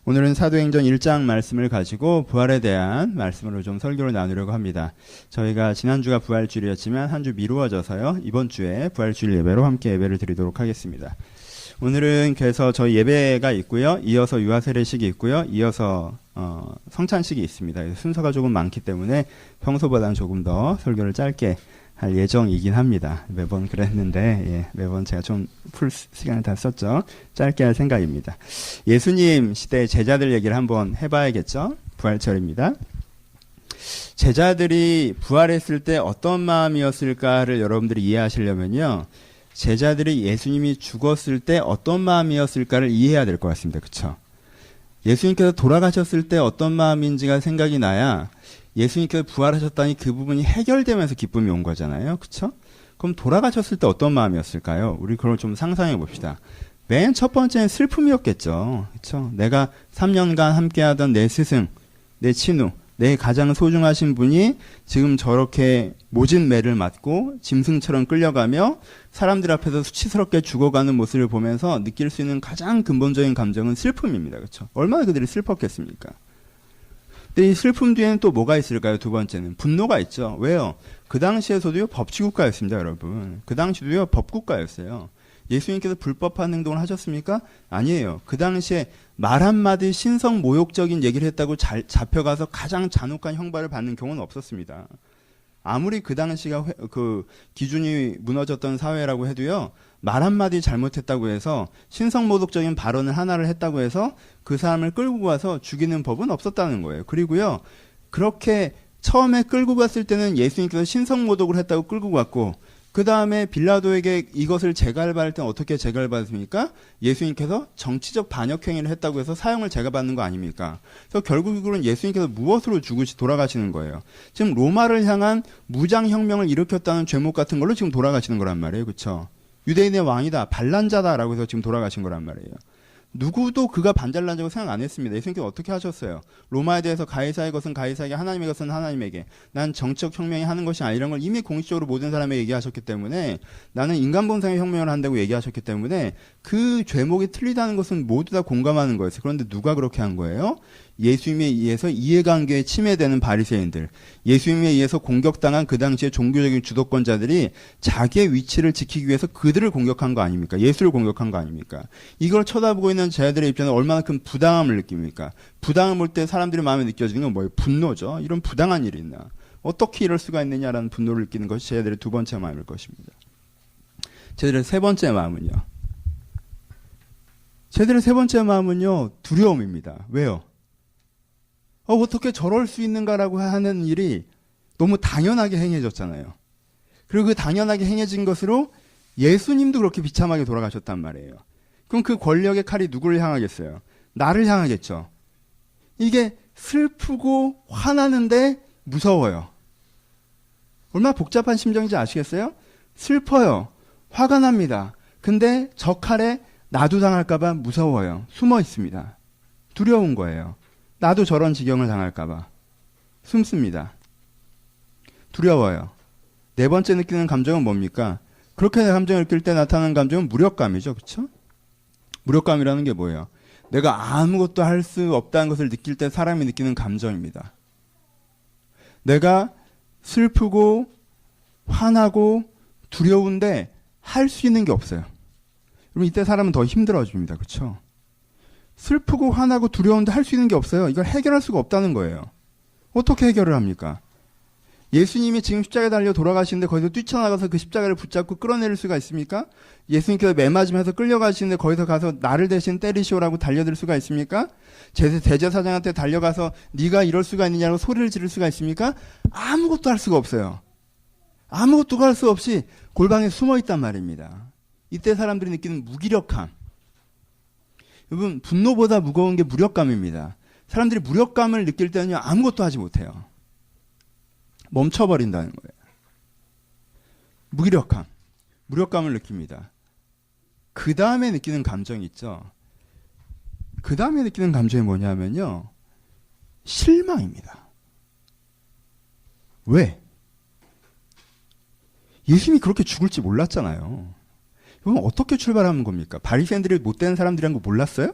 오늘은 사도행전 1장 말씀을 가지고 부활에 대한 말씀으로 좀 설교를 나누려고 합니다. 저희가 지난주가 부활주일이었지만 한 주 미루어져서요. 이번 주에 부활주일 예배로 함께 예배를 드리도록 하겠습니다. 오늘은 그래서 저희 예배가 있고요. 이어서 유아세례식이 있고요. 이어서 성찬식이 있습니다. 순서가 조금 많기 때문에 평소보다는 조금 더 설교를 짧게 할 예정이긴 합니다. 매번 그랬는데 매번 제가 좀 풀 시간을 다 썼죠. 짧게 할 생각입니다. 예수님 시대 제자들 얘기를 한번 해봐야겠죠. 부활절입니다. 제자들이 부활했을 때 어떤 마음이었을까를 여러분들이 이해하시려면요. 제자들이 예수님이 죽었을 때 어떤 마음이었을까를 이해해야 될 것 같습니다. 그렇죠? 예수님께서 돌아가셨을 때 어떤 마음인지가 생각이 나야 예수님께서 부활하셨다니 그 부분이 해결되면서 기쁨이 온 거잖아요. 그렇죠? 그럼 돌아가셨을 때 어떤 마음이었을까요? 우리 그걸 좀 상상해 봅시다. 맨 첫 번째는 슬픔이었겠죠. 그렇죠? 내가 3년간 함께하던 내 스승, 내 친구, 내 가장 소중하신 분이 지금 저렇게 모진 매를 맞고 짐승처럼 끌려가며 사람들 앞에서 수치스럽게 죽어가는 모습을 보면서 느낄 수 있는 가장 근본적인 감정은 슬픔입니다. 그렇죠? 얼마나 그들이 슬펐겠습니까? 근데 이 슬픔 뒤에는 또 뭐가 있을까요? 두 번째는 분노가 있죠. 왜요? 그 당시에서도요 법치국가였습니다, 여러분. 그 당시도요 법국가였어요. 예수님께서 불법한 행동을 하셨습니까? 아니에요. 그 당시에 말 한마디 신성 모욕적인 얘기를 했다고 잡혀가서 가장 잔혹한 형벌을 받는 경우는 없었습니다. 아무리 그 당시가 그 기준이 무너졌던 사회라고 해도요. 말 한마디 잘못했다고 해서 신성모독적인 발언을 하나를 했다고 해서 그 사람을 끌고 가서 죽이는 법은 없었다는 거예요. 그리고요. 그렇게 처음에 끌고 갔을 때는 예수님께서 신성모독을 했다고 끌고 갔고 그 다음에 빌라도에게 이것을 재갈받을 때는 어떻게 재갈받습니까? 예수님께서 정치적 반역행위를 했다고 해서 사형을 제가받는 거 아닙니까? 그래서 결국으로는 예수님께서 무엇으로 돌아가시는 거예요? 지금 로마를 향한 무장혁명을 일으켰다는 죄목 같은 걸로 지금 돌아가시는 거란 말이에요. 그렇죠? 유대인의 왕이다, 반란자다라고 해서 지금 돌아가신 거란 말이에요. 누구도 그가 반잘난다고 생각 안 했습니다. 예수님께서 어떻게 하셨어요? 로마에 대해서 가이사의 것은 가이사에게, 하나님의 것은 하나님에게. 난 정치적 혁명이 하는 것이 아니라 이런 걸 이미 공식적으로 모든 사람에게 얘기하셨기 때문에 나는 인간 본성의 혁명을 한다고 얘기하셨기 때문에 그 죄목이 틀리다는 것은 모두 다 공감하는 거였어요. 그런데 누가 그렇게 한 거예요? 예수님에 의해서 이해관계에 침해되는 바리새인들, 예수님에 의해서 공격당한 그 당시의 종교적인 주도권자들이 자기의 위치를 지키기 위해서 그들을 공격한 거 아닙니까? 예수를 공격한 거 아닙니까? 이걸 쳐다보고 있는 제자들의 입장에서 얼마나 큰 부당함을 느낍니까? 부당함을 볼 때 사람들의 마음에 느껴지는 건 뭐예요? 분노죠. 이런 부당한 일이 있나? 어떻게 이럴 수가 있느냐라는 분노를 느끼는 것이 제자들의 두 번째 마음일 것입니다. 제자들의 세 번째 마음은요. 제자들의 세 번째 마음은요. 두려움입니다. 왜요? 어떻게 저럴 수 있는가라고 하는 일이 너무 당연하게 행해졌잖아요. 그리고 그 당연하게 행해진 것으로 예수님도 그렇게 비참하게 돌아가셨단 말이에요. 그럼 그 권력의 칼이 누구를 향하겠어요? 나를 향하겠죠. 이게 슬프고 화나는데 무서워요. 얼마나 복잡한 심정인지 아시겠어요? 슬퍼요. 화가 납니다. 근데 저 칼에 나도 당할까봐 무서워요. 숨어 있습니다. 두려운 거예요. 나도 저런 지경을 당할까봐 숨습니다. 두려워요. 네 번째 느끼는 감정은 뭡니까? 그렇게 감정을 느낄 때 나타나는 감정은 무력감이죠. 그렇죠? 무력감이라는 게 뭐예요? 내가 아무것도 할 수 없다는 것을 느낄 때 사람이 느끼는 감정입니다. 내가 슬프고 화나고 두려운데 할 수 있는 게 없어요. 그럼 이때 사람은 더 힘들어집니다. 그렇죠? 슬프고 화나고 두려운데 할 수 있는 게 없어요. 이걸 해결할 수가 없다는 거예요. 어떻게 해결을 합니까? 예수님이 지금 십자가에 달려 돌아가시는데 거기서 뛰쳐나가서 그 십자가를 붙잡고 끌어내릴 수가 있습니까? 예수님께서 매맞으면서 끌려가시는데 거기서 가서 나를 대신 때리시오라고 달려들 수가 있습니까? 대제사장한테 달려가서 네가 이럴 수가 있느냐고 소리를 지를 수가 있습니까? 아무것도 할 수가 없어요. 아무것도 할 수 없이 골방에 숨어 있단 말입니다. 이때 사람들이 느끼는 무기력함. 여러분, 분노보다 무거운 게 무력감입니다. 사람들이 무력감을 느낄 때는요, 아무것도 하지 못해요. 멈춰버린다는 거예요. 무기력함, 무력감을 느낍니다. 그 다음에 느끼는 감정이 있죠. 그 다음에 느끼는 감정이 뭐냐면요, 실망입니다. 왜? 예수님이 그렇게 죽을지 몰랐잖아요. 그럼 어떻게 출발하는 겁니까? 바리새인들이 못되는 사람들이란 거 몰랐어요?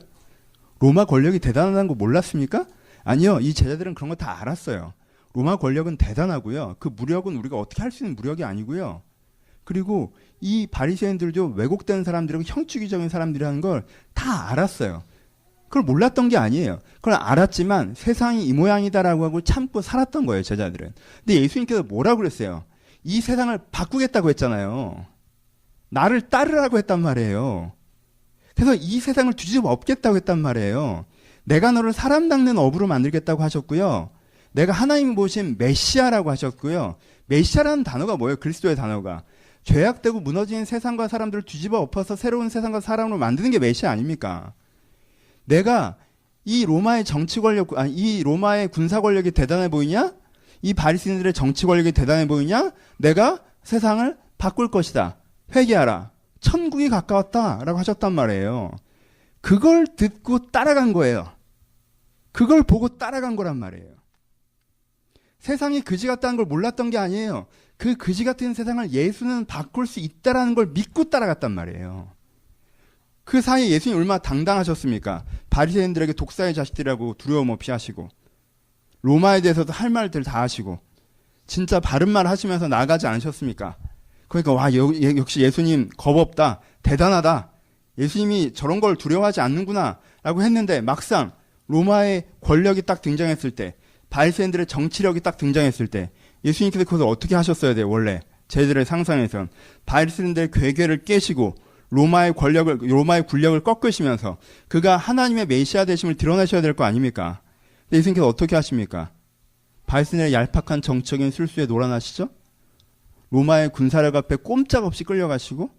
로마 권력이 대단하다는 거 몰랐습니까? 아니요. 이 제자들은 그런 거 다 알았어요. 로마 권력은 대단하고요. 그 무력은 우리가 어떻게 할 수 있는 무력이 아니고요. 그리고 이 바리새인들도 왜곡된 사람들이고 형주기적인 사람들이라는 걸 다 알았어요. 그걸 몰랐던 게 아니에요. 그걸 알았지만 세상이 이 모양이다라고 하고 참고 살았던 거예요, 제자들은. 근데 예수님께서 뭐라고 그랬어요? 이 세상을 바꾸겠다고 했잖아요. 나를 따르라고 했단 말이에요. 그래서 이 세상을 뒤집어 엎겠다고 했단 말이에요. 내가 너를 사람 닦는 업으로 만들겠다고 하셨고요. 내가 하나님이 보신 메시아라고 하셨고요. 메시아라는 단어가 뭐예요? 그리스도의 단어가. 죄악되고 무너진 세상과 사람들을 뒤집어 엎어서 새로운 세상과 사람으로 만드는 게 메시아 아닙니까? 내가 이 로마의 정치 권력, 이 로마의 군사 권력이 대단해 보이냐? 이 바리새인들의 정치 권력이 대단해 보이냐? 내가 세상을 바꿀 것이다. 회개하라. 천국이 가까웠다라고 하셨단 말이에요. 그걸 듣고 따라간 거예요. 그걸 보고 따라간 거란 말이에요. 세상이 그지 같다는 걸 몰랐던 게 아니에요. 그 그지 같은 세상을 예수는 바꿀 수 있다라는 걸 믿고 따라갔단 말이에요. 그 사이에 예수님 얼마나 당당하셨습니까? 바리새인들에게 독사의 자식들이라고 두려움 없이 하시고 로마에 대해서도 할 말들 다 하시고 진짜 바른 말 하시면서 나가지 않으셨습니까? 그러니까 와 역시 예수님 겁 없다. 대단하다. 예수님이 저런 걸 두려워하지 않는구나 라고 했는데 막상 로마의 권력이 딱 등장했을 때 바리새인들의 정치력이 딱 등장했을 때 예수님께서 그것을 어떻게 하셨어야 돼요? 원래 제들의 상상에선 바리새인들의 괴계를 깨시고 로마의 굴력을 꺾으시면서 그가 하나님의 메시아 되심을 드러내셔야 될 거 아닙니까? 근데 예수님께서 어떻게 하십니까? 바리새인들의 얄팍한 정치적인 술수에 놀아나시죠? 로마의 군사력 앞에 꼼짝없이 끌려가시고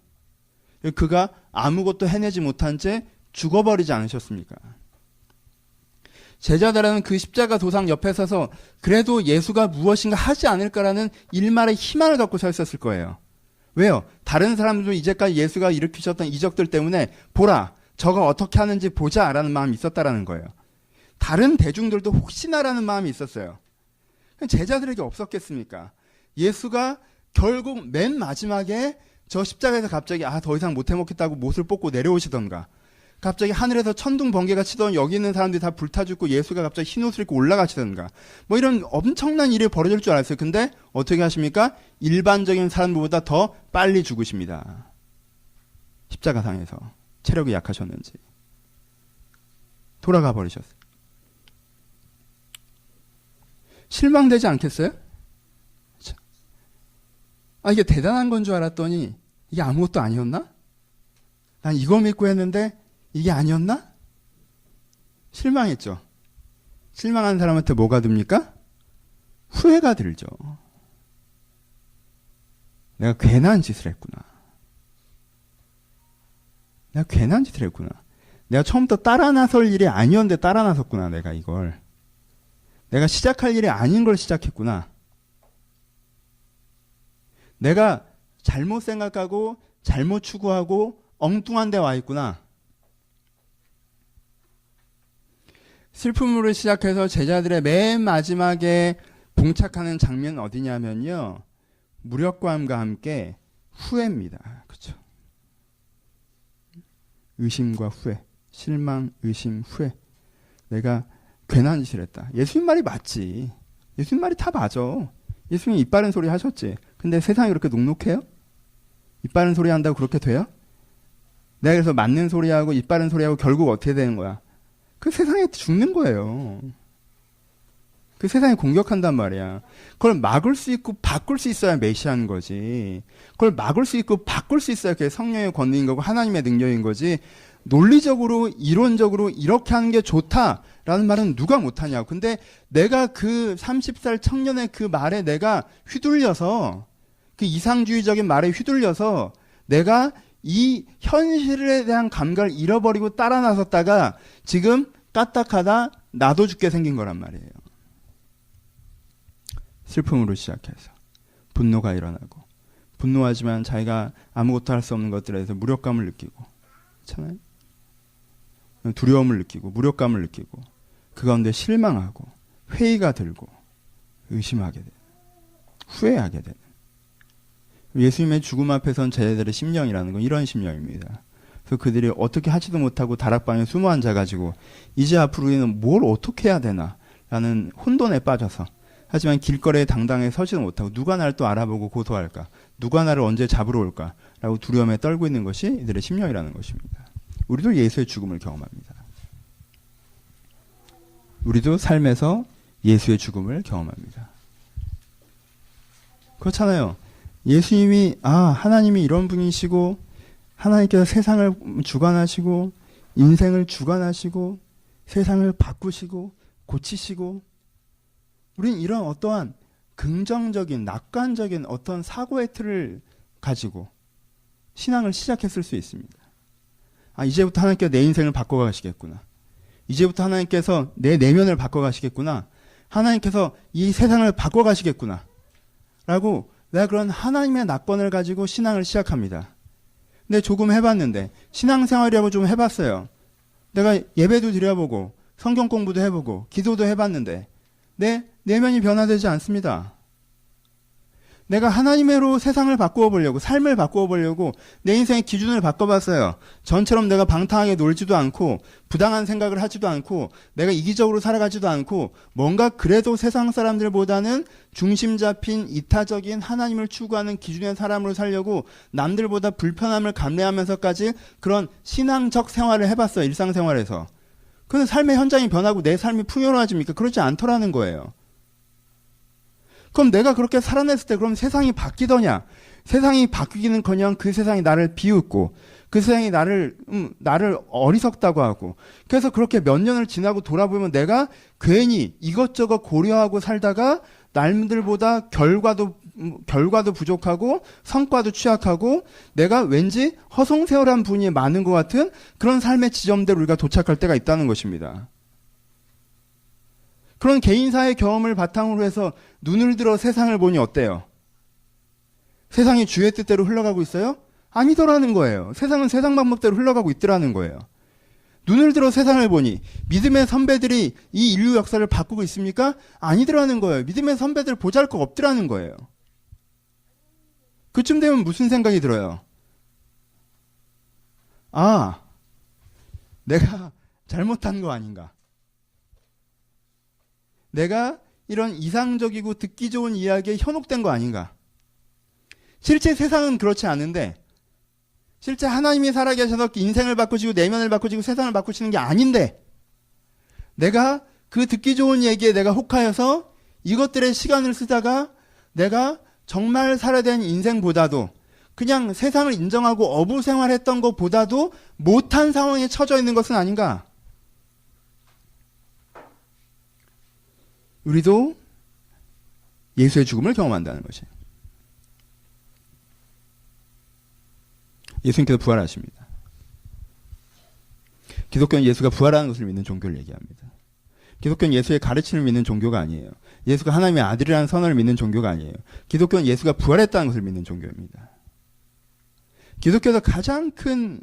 그가 아무것도 해내지 못한 채 죽어버리지 않으셨습니까? 제자들은 그 십자가 도상 옆에 서서 그래도 예수가 무엇인가 하지 않을까라는 일말의 희망을 갖고 서 있었을 거예요. 왜요? 다른 사람들도 이제까지 예수가 일으키셨던 이적들 때문에 보라, 저가 어떻게 하는지 보자라는 마음이 있었다라는 거예요. 다른 대중들도 혹시나라는 마음이 있었어요. 제자들에게 없었겠습니까? 예수가 결국 맨 마지막에 저 십자가에서 갑자기 더 이상 못 해먹겠다고 못을 뽑고 내려오시던가 갑자기 하늘에서 천둥 번개가 치던 여기 있는 사람들이 다 불타 죽고 예수가 갑자기 흰 옷을 입고 올라가시던가 뭐 이런 엄청난 일이 벌어질 줄 알았어요. 근데 어떻게 하십니까? 일반적인 사람들보다 더 빨리 죽으십니다. 십자가상에서 체력이 약하셨는지 돌아가 버리셨어요. 실망되지 않겠어요? 이게 대단한 건 줄 알았더니 이게 아무것도 아니었나? 난 이거 믿고 했는데 이게 아니었나? 실망했죠. 실망한 사람한테 뭐가 듭니까? 후회가 들죠. 내가 괜한 짓을 했구나. 내가 괜한 짓을 했구나. 내가 처음부터 따라 나설 일이 아니었는데 따라 나섰구나. 내가 이걸. 내가 시작할 일이 아닌 걸 시작했구나. 내가 잘못 생각하고 잘못 추구하고 엉뚱한 데 와 있구나. 슬픔으로 시작해서 제자들의 맨 마지막에 봉착하는 장면은 어디냐면요. 무력감과 함께 후회입니다. 그렇죠? 의심과 후회, 실망, 의심, 후회. 내가 괜한 짓을 했다. 예수님 말이 맞지. 예수님 말이 다 맞아. 예수님이 입 바른 소리 하셨지. 근데 세상이 그렇게 녹록해요? 입 바른 소리 한다고 그렇게 돼요? 내가 그래서 맞는 소리하고 입 바른 소리하고 결국 어떻게 되는 거야? 그 세상에 죽는 거예요. 그 세상에 공격한단 말이야. 그걸 막을 수 있고 바꿀 수 있어야 메시아인 거지. 그걸 막을 수 있고 바꿀 수 있어야 그게 성령의 권능인 거고 하나님의 능력인 거지. 논리적으로 이론적으로 이렇게 하는 게 좋다라는 말은 누가 못하냐고. 근데 내가 그 30살 청년의 그 말에 내가 휘둘려서 그 이상주의적인 말에 휘둘려서 내가 이 현실에 대한 감각을 잃어버리고 따라 나섰다가 지금 까딱하다 나도 죽게 생긴 거란 말이에요. 슬픔으로 시작해서 분노가 일어나고 분노하지만 자기가 아무것도 할 수 없는 것들에 대해서 무력감을 느끼고 그렇잖아요. 두려움을 느끼고 무력감을 느끼고 그 가운데 실망하고 회의가 들고 의심하게 되는 후회하게 되는 예수님의 죽음 앞에 선 제자들의 심령이라는 건 이런 심령입니다. 그래서 그들이 어떻게 하지도 못하고 다락방에 숨어 앉아가지고 이제 앞으로 우리는 뭘 어떻게 해야 되나 라는 혼돈에 빠져서, 하지만 길거리에 당당히 서지도 못하고 누가 나를 또 알아보고 고소할까, 누가 나를 언제 잡으러 올까 라고 두려움에 떨고 있는 것이 이들의 심령이라는 것입니다. 우리도 예수의 죽음을 경험합니다. 우리도 삶에서 예수의 죽음을 경험합니다. 그렇잖아요. 예수님이 하나님이 이런 분이시고 하나님께서 세상을 주관하시고 인생을 주관하시고 세상을 바꾸시고 고치시고, 우린 이런 어떠한 긍정적인 낙관적인 어떤 사고의 틀을 가지고 신앙을 시작했을 수 있습니다. 이제부터 하나님께서 내 인생을 바꿔가시겠구나. 이제부터 하나님께서 내 내면을 바꿔가시겠구나. 하나님께서 이 세상을 바꿔가시겠구나. 라고 내가 그런 하나님의 낙관을 가지고 신앙을 시작합니다. 근데 조금 해봤는데, 신앙생활이라고 좀 해봤어요. 내가 예배도 드려보고 성경 공부도 해보고 기도도 해봤는데 내 내면이 변화되지 않습니다. 내가 하나님으로 세상을 바꾸어 보려고, 삶을 바꾸어 보려고 내 인생의 기준을 바꿔봤어요. 전처럼 내가 방탕하게 놀지도 않고 부당한 생각을 하지도 않고 내가 이기적으로 살아가지도 않고, 뭔가 그래도 세상 사람들보다는 중심 잡힌 이타적인 하나님을 추구하는 기준의 사람으로 살려고 남들보다 불편함을 감내하면서까지 그런 신앙적 생활을 해봤어요. 일상생활에서. 그는 삶의 현장이 변하고 내 삶이 풍요로워집니까? 그렇지 않더라는 거예요. 그럼 내가 그렇게 살아냈을 때 그럼 세상이 바뀌더냐? 세상이 바뀌기는커녕 그 세상이 나를 비웃고 그 세상이 나를 어리석다고 하고, 그래서 그렇게 몇 년을 지나고 돌아보면 내가 괜히 이것저것 고려하고 살다가 남들보다 결과도 부족하고 성과도 취약하고 내가 왠지 허송세월한 분이 많은 것 같은 그런 삶의 지점대로 우리가 도착할 때가 있다는 것입니다. 그런 개인사의 경험을 바탕으로 해서 눈을 들어 세상을 보니 어때요? 세상이 주의 뜻대로 흘러가고 있어요? 아니더라는 거예요. 세상은 세상 방법대로 흘러가고 있더라는 거예요. 눈을 들어 세상을 보니 믿음의 선배들이 이 인류 역사를 바꾸고 있습니까? 아니더라는 거예요. 믿음의 선배들 보잘것 없더라는 거예요. 그쯤 되면 무슨 생각이 들어요? 내가 잘못한 거 아닌가? 내가 이런 이상적이고 듣기 좋은 이야기에 현혹된 거 아닌가? 실제 세상은 그렇지 않은데, 실제 하나님이 살아계셔서 인생을 바꾸시고 내면을 바꾸시고 세상을 바꾸시는 게 아닌데, 내가 그 듣기 좋은 얘기에 내가 혹하여서 이것들의 시간을 쓰다가 내가 정말 살아야 되는 인생보다도 그냥 세상을 인정하고 어부 생활했던 것보다도 못한 상황에 처져 있는 것은 아닌가? 우리도 예수의 죽음을 경험한다는 것이에요. 예수님께서 부활하십니다. 기독교는 예수가 부활하는 것을 믿는 종교를 얘기합니다. 기독교는 예수의 가르침을 믿는 종교가 아니에요. 예수가 하나님의 아들이라는 선언을 믿는 종교가 아니에요. 기독교는 예수가 부활했다는 것을 믿는 종교입니다. 기독교에서 가장 큰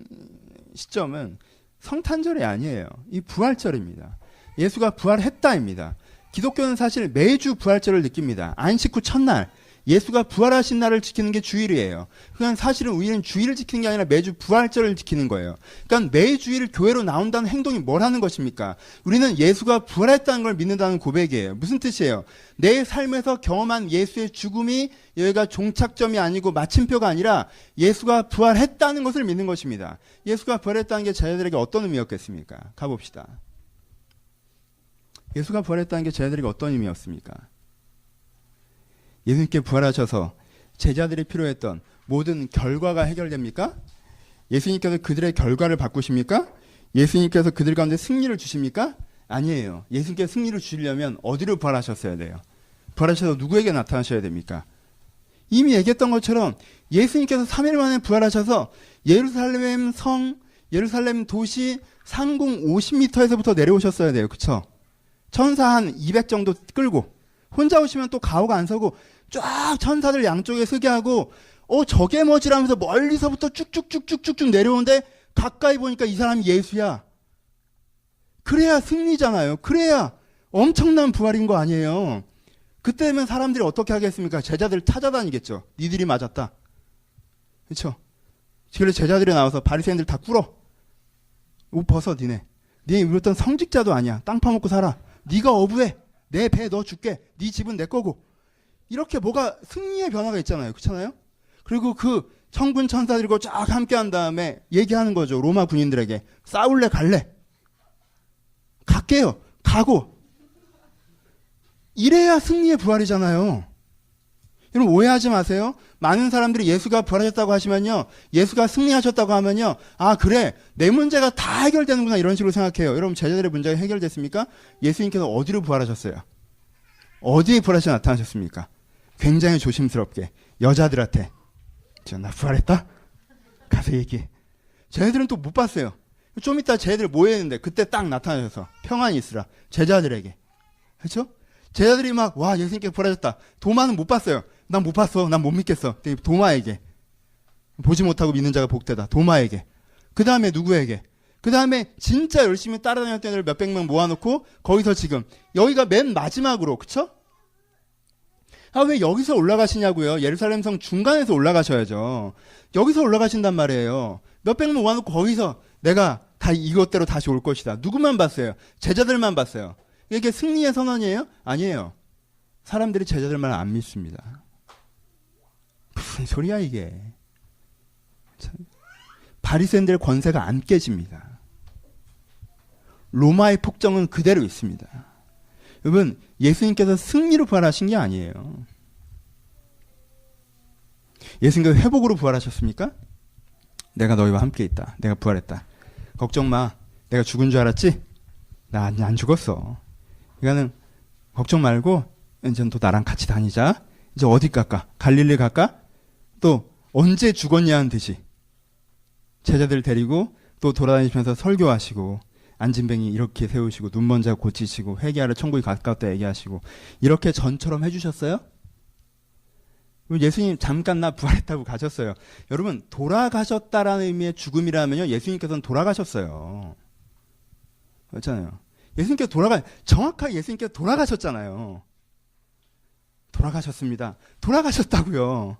시점은 성탄절이 아니에요. 이 부활절입니다. 예수가 부활했다입니다. 기독교는 사실 매주 부활절을 느낍니다. 안식 후 첫날, 예수가 부활하신 날을 지키는 게 주일이에요. 그냥 사실은 우리는 주일을 지키는 게 아니라 매주 부활절을 지키는 거예요. 그러니까 매주일 교회로 나온다는 행동이 뭘 하는 것입니까? 우리는 예수가 부활했다는 걸 믿는다는 고백이에요. 무슨 뜻이에요? 내 삶에서 경험한 예수의 죽음이 여기가 종착점이 아니고 마침표가 아니라 예수가 부활했다는 것을 믿는 것입니다. 예수가 부활했다는 게 저희들에게 어떤 의미였겠습니까? 가봅시다. 예수가 부활했다는 게 저희들에게 어떤 의미였습니까? 예수님께 부활하셔서 제자들이 필요했던 모든 결과가 해결됩니까? 예수님께서 그들의 결과를 바꾸십니까? 예수님께서 그들 가운데 승리를 주십니까? 아니에요. 예수님께서 승리를 주시려면 어디로 부활하셨어야 돼요? 부활하셔서 누구에게 나타나셔야 됩니까? 이미 얘기했던 것처럼 예수님께서 3일 만에 부활하셔서 예루살렘 성, 예루살렘 도시 상공 50m에서부터 내려오셨어야 돼요. 그쵸? 천사 한 200 정도 끌고 혼자 오시면 또 가오가 안 서고 쫙 천사들 양쪽에 서게 하고 저게 뭐지라면서 멀리서부터 쭉쭉쭉쭉쭉 내려오는데 가까이 보니까 이 사람이 예수야. 그래야 승리잖아요. 그래야 엄청난 부활인 거 아니에요. 그때면 사람들이 어떻게 하겠습니까? 제자들 찾아다니겠죠. 니들이 맞았다. 그렇죠? 그래서 제자들이 나와서 바리새인들 다 꿇어. 옷 벗어 니네. 니네 어떤 성직자도 아니야. 땅 파먹고 살아. 네가 어부해. 내 배 너 줄게. 네 집은 내 거고. 이렇게 뭐가 승리의 변화가 있잖아요. 그렇잖아요? 그리고 그 천군 천사들과 쫙 함께 한 다음에 얘기하는 거죠. 로마 군인들에게. 싸울래 갈래? 갈게요. 가고. 이래야 승리의 부활이잖아요. 여러분 오해하지 마세요. 많은 사람들이 예수가 부활하셨다고 하시면요. 예수가 승리하셨다고 하면요. 아 그래 내 문제가 다 해결되는구나 이런 식으로 생각해요. 여러분 제자들의 문제가 해결됐습니까? 예수님께서 어디로 부활하셨어요? 어디에 부활하셔 나타나셨습니까? 굉장히 조심스럽게 여자들한테 나 부활했다? 가서 얘기해. 쟤네들은 또 못 봤어요. 좀 이따 쟤네들 뭐 했는데 그때 딱 나타나셔서 평안히 있으라. 제자들에게. 그렇죠? 제자들이 막 와 예수님께 부활하셨다. 도마는 못 봤어요. 난 못 봤어. 난 못 믿겠어. 도마에게. 보지 못하고 믿는 자가 복되다. 도마에게. 그 다음에 누구에게? 그 다음에 진짜 열심히 따라다녔던 애들 몇백 명 모아놓고 거기서 지금 여기가 맨 마지막으로 그쵸? 아 왜 여기서 올라가시냐고요. 예루살렘 성 중간에서 올라가셔야죠. 여기서 올라가신단 말이에요. 몇백 명 모아놓고 거기서 내가 다 이것대로 다시 올 것이다. 누구만 봤어요? 제자들만 봤어요. 이게 승리의 선언이에요? 아니에요. 사람들이 제자들 말 안 믿습니다. 무슨 소리야 이게. 바리새인들의 권세가 안 깨집니다. 로마의 폭정은 그대로 있습니다. 여러분 예수님께서 승리로 부활하신 게 아니에요. 예수님께서 회복으로 부활하셨습니까? 내가 너희와 함께 있다. 내가 부활했다. 걱정 마. 내가 죽은 줄 알았지? 나 안 죽었어. 그러니까는 걱정 말고 이제 또 나랑 같이 다니자. 이제 어디 갈까? 갈릴리 갈까? 또 언제 죽었냐는 듯이 제자들 데리고 또 돌아다니시면서 설교하시고 안진뱅이 이렇게 세우시고 눈먼 자 고치시고 회개하러 천국이 가깝다 얘기하시고 이렇게 전처럼 해주셨어요? 예수님 잠깐 나 부활했다고 가셨어요. 여러분 돌아가셨다라는 의미의 죽음이라면요 예수님께서는 돌아가셨어요. 그렇잖아요. 예수님께서 정확하게 예수님께서 돌아가셨잖아요. 돌아가셨습니다. 돌아가셨다고요.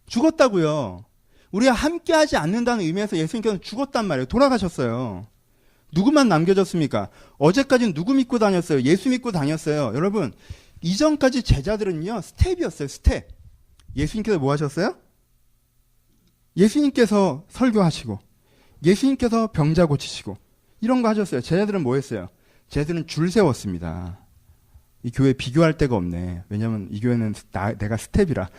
죽었다고요. 우리가 함께하지 않는다는 의미에서 예수님께서는 죽었단 말이에요. 돌아가셨어요. 누구만 남겨졌습니까? 어제까지는 누구 믿고 다녔어요? 예수 믿고 다녔어요. 여러분 이전까지 제자들은요 스텝이었어요. 스텝. 예수님께서 뭐 하셨어요? 예수님께서 설교하시고 예수님께서 병자 고치시고 이런 거 하셨어요. 제자들은 뭐 했어요? 제자들은 줄 세웠습니다. 이 교회 비교할 데가 없네. 왜냐면 이 교회는 내가 스텝이라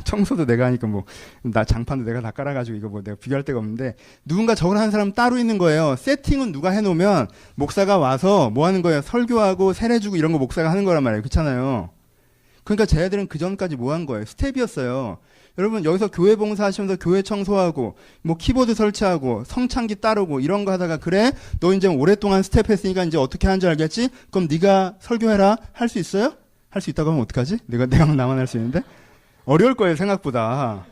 청소도 내가 하니까 뭐 나 장판도 내가 다 깔아가지고 이거 뭐 내가 비교할 데가 없는데 누군가 저걸 하는 사람 따로 있는 거예요. 세팅은 누가 해놓으면 목사가 와서 뭐 하는 거예요? 설교하고 세례주고 이런 거 목사가 하는 거란 말이에요. 그렇잖아요. 그러니까 쟤네들은 그 전까지 뭐 한 거예요? 스텝이었어요. 여러분 여기서 교회 봉사하시면서 교회 청소하고 뭐 키보드 설치하고 성창기 따르고 이런 거 하다가 그래? 너 이제 오랫동안 스텝 했으니까 이제 어떻게 하는지 알겠지? 그럼 네가 설교해라. 할 수 있어요? 할 수 있다고 하면 어떡하지? 내가 나만 할 수 있는데? 어려울 거예요 생각보다.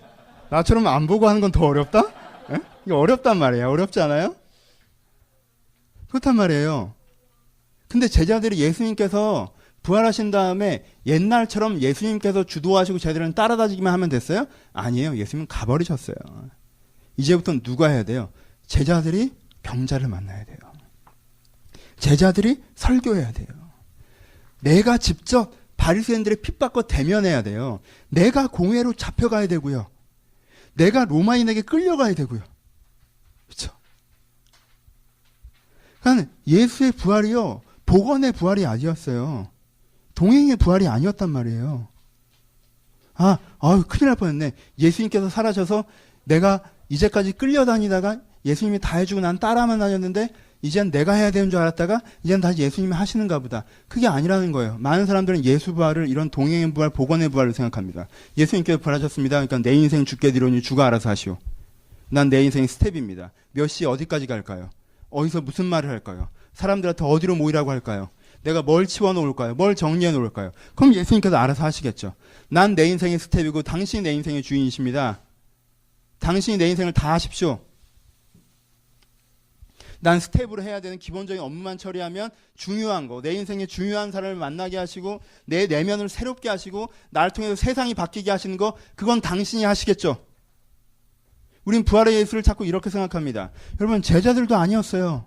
나처럼 안 보고 하는 건 더 어렵다? 에? 이거 어렵단 말이에요. 어렵지 않아요? 그렇단 말이에요. 근데 제자들이 예수님께서 부활하신 다음에 옛날처럼 예수님께서 주도하시고 제자들은 따라다니기만 하면 됐어요? 아니에요. 예수님은 가버리셨어요. 이제부터는 누가 해야 돼요? 제자들이 병자를 만나야 돼요. 제자들이 설교해야 돼요. 내가 직접 바리새인들의 핍박과 대면해야 돼요. 내가 공회로 잡혀가야 되고요. 내가 로마인에게 끌려가야 되고요. 그렇죠? 그러니까 예수의 부활이요. 복원의 부활이 아니었어요. 동행의 부활이 아니었단 말이에요. 큰일 날 뻔했네. 예수님께서 사라져서 내가 이제까지 끌려다니다가 예수님이 다 해주고 난 따라만 다녔는데 이젠 내가 해야 되는 줄 알았다가 이젠 다시 예수님이 하시는가 보다. 그게 아니라는 거예요. 많은 사람들은 예수 부활을 이런 동행의 부활, 복원의 부활로 생각합니다. 예수님께서 부활하셨습니다. 그러니까 내 인생 죽게 되려니 주가 알아서 하시오. 난 내 인생의 스텝입니다. 몇 시에 어디까지 갈까요? 어디서 무슨 말을 할까요? 사람들한테 어디로 모이라고 할까요? 내가 뭘 치워놓을까요? 뭘 정리해놓을까요? 그럼 예수님께서 알아서 하시겠죠. 난 내 인생의 스텝이고 당신이 내 인생의 주인이십니다. 당신이 내 인생을 다 하십시오. 난 스텝으로 해야 되는 기본적인 업무만 처리하면 중요한 거, 내 인생의 중요한 사람을 만나게 하시고 내 내면을 새롭게 하시고 나를 통해서 세상이 바뀌게 하시는 거, 그건 당신이 하시겠죠. 우린 부활의 예수를 자꾸 이렇게 생각합니다. 여러분, 제자들도 아니었어요.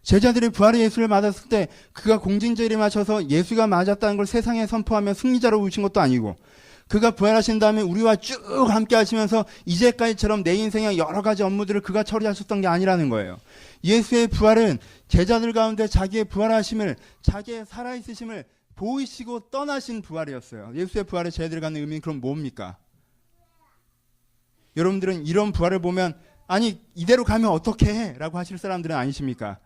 제자들이 부활의 예수를 맞았을 때 그가 공진제를 마셔서 예수가 맞았다는 걸 세상에 선포하며 승리자로 오신 것도 아니고, 그가 부활하신 다음에 우리와 쭉 함께 하시면서 이제까지처럼 내 인생의 여러 가지 업무들을 그가 처리하셨던 게 아니라는 거예요. 예수의 부활은 제자들 가운데 자기의 부활하심을, 자기의 살아있으심을 보이시고 떠나신 부활이었어요. 예수의 부활에 제자들이 갖는 의미는 그럼 뭡니까? 여러분들은 이런 부활을 보면 아니 이대로 가면 어떻게 해? 라고 하실 사람들은 아니십니까?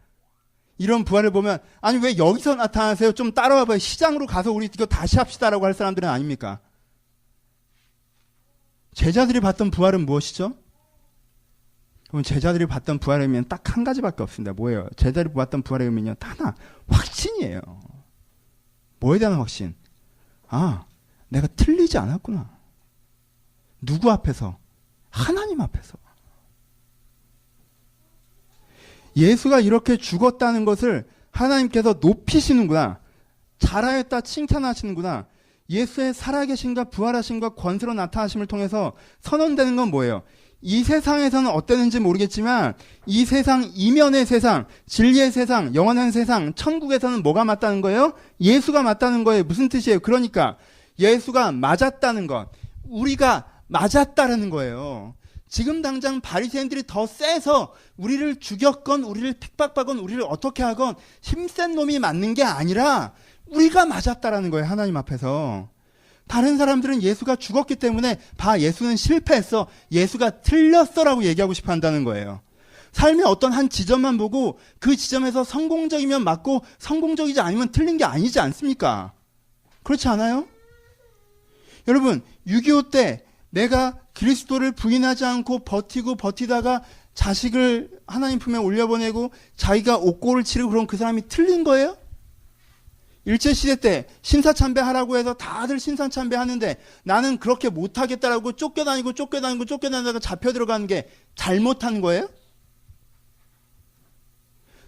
이런 부활을 보면 아니 왜 여기서 나타나세요? 좀 따라와봐요. 시장으로 가서 우리 이거 다시 합시다 라고 할 사람들은 아닙니까? 제자들이 봤던 부활은 무엇이죠? 그럼 제자들이 봤던 부활의 의미는 딱 한 가지밖에 없습니다. 뭐예요? 제자들이 봤던 부활의 의미는 하나, 확신이에요. 뭐에 대한 확신? 아, 내가 틀리지 않았구나. 누구 앞에서? 하나님 앞에서. 예수가 이렇게 죽었다는 것을 하나님께서 높이시는구나. 잘하였다 칭찬하시는구나. 예수의 살아계심과 부활하심과 권세로 나타나심을 통해서 선언되는 건 뭐예요? 이 세상에서는 어땠는지 모르겠지만 이 세상 이면의 세상, 진리의 세상, 영원한 세상, 천국에서는 뭐가 맞다는 거예요? 예수가 맞다는 거예요. 무슨 뜻이에요? 그러니까 예수가 맞았다는 것, 우리가 맞았다라는 거예요. 지금 당장 바리새인들이 더 세서 우리를 죽였건 우리를 핍박하건 우리를 어떻게 하건 힘센 놈이 맞는 게 아니라 우리가 맞았다라는 거예요. 하나님 앞에서. 다른 사람들은 예수가 죽었기 때문에 봐 예수는 실패했어. 예수가 틀렸어라고 얘기하고 싶어 한다는 거예요. 삶의 어떤 한 지점만 보고 그 지점에서 성공적이면 맞고 성공적이지 않으면 틀린 게 아니지 않습니까? 그렇지 않아요? 여러분 6.25 때 내가 그리스도를 부인하지 않고 버티다가 자식을 하나님 품에 올려보내고 자기가 옥고를 치르고 그런 그 사람이 틀린 거예요? 일제시대 때 신사참배하라고 해서 다들 신사참배하는데 나는 그렇게 못하겠다라고 쫓겨다니다가 잡혀 들어가는 게 잘못한 거예요?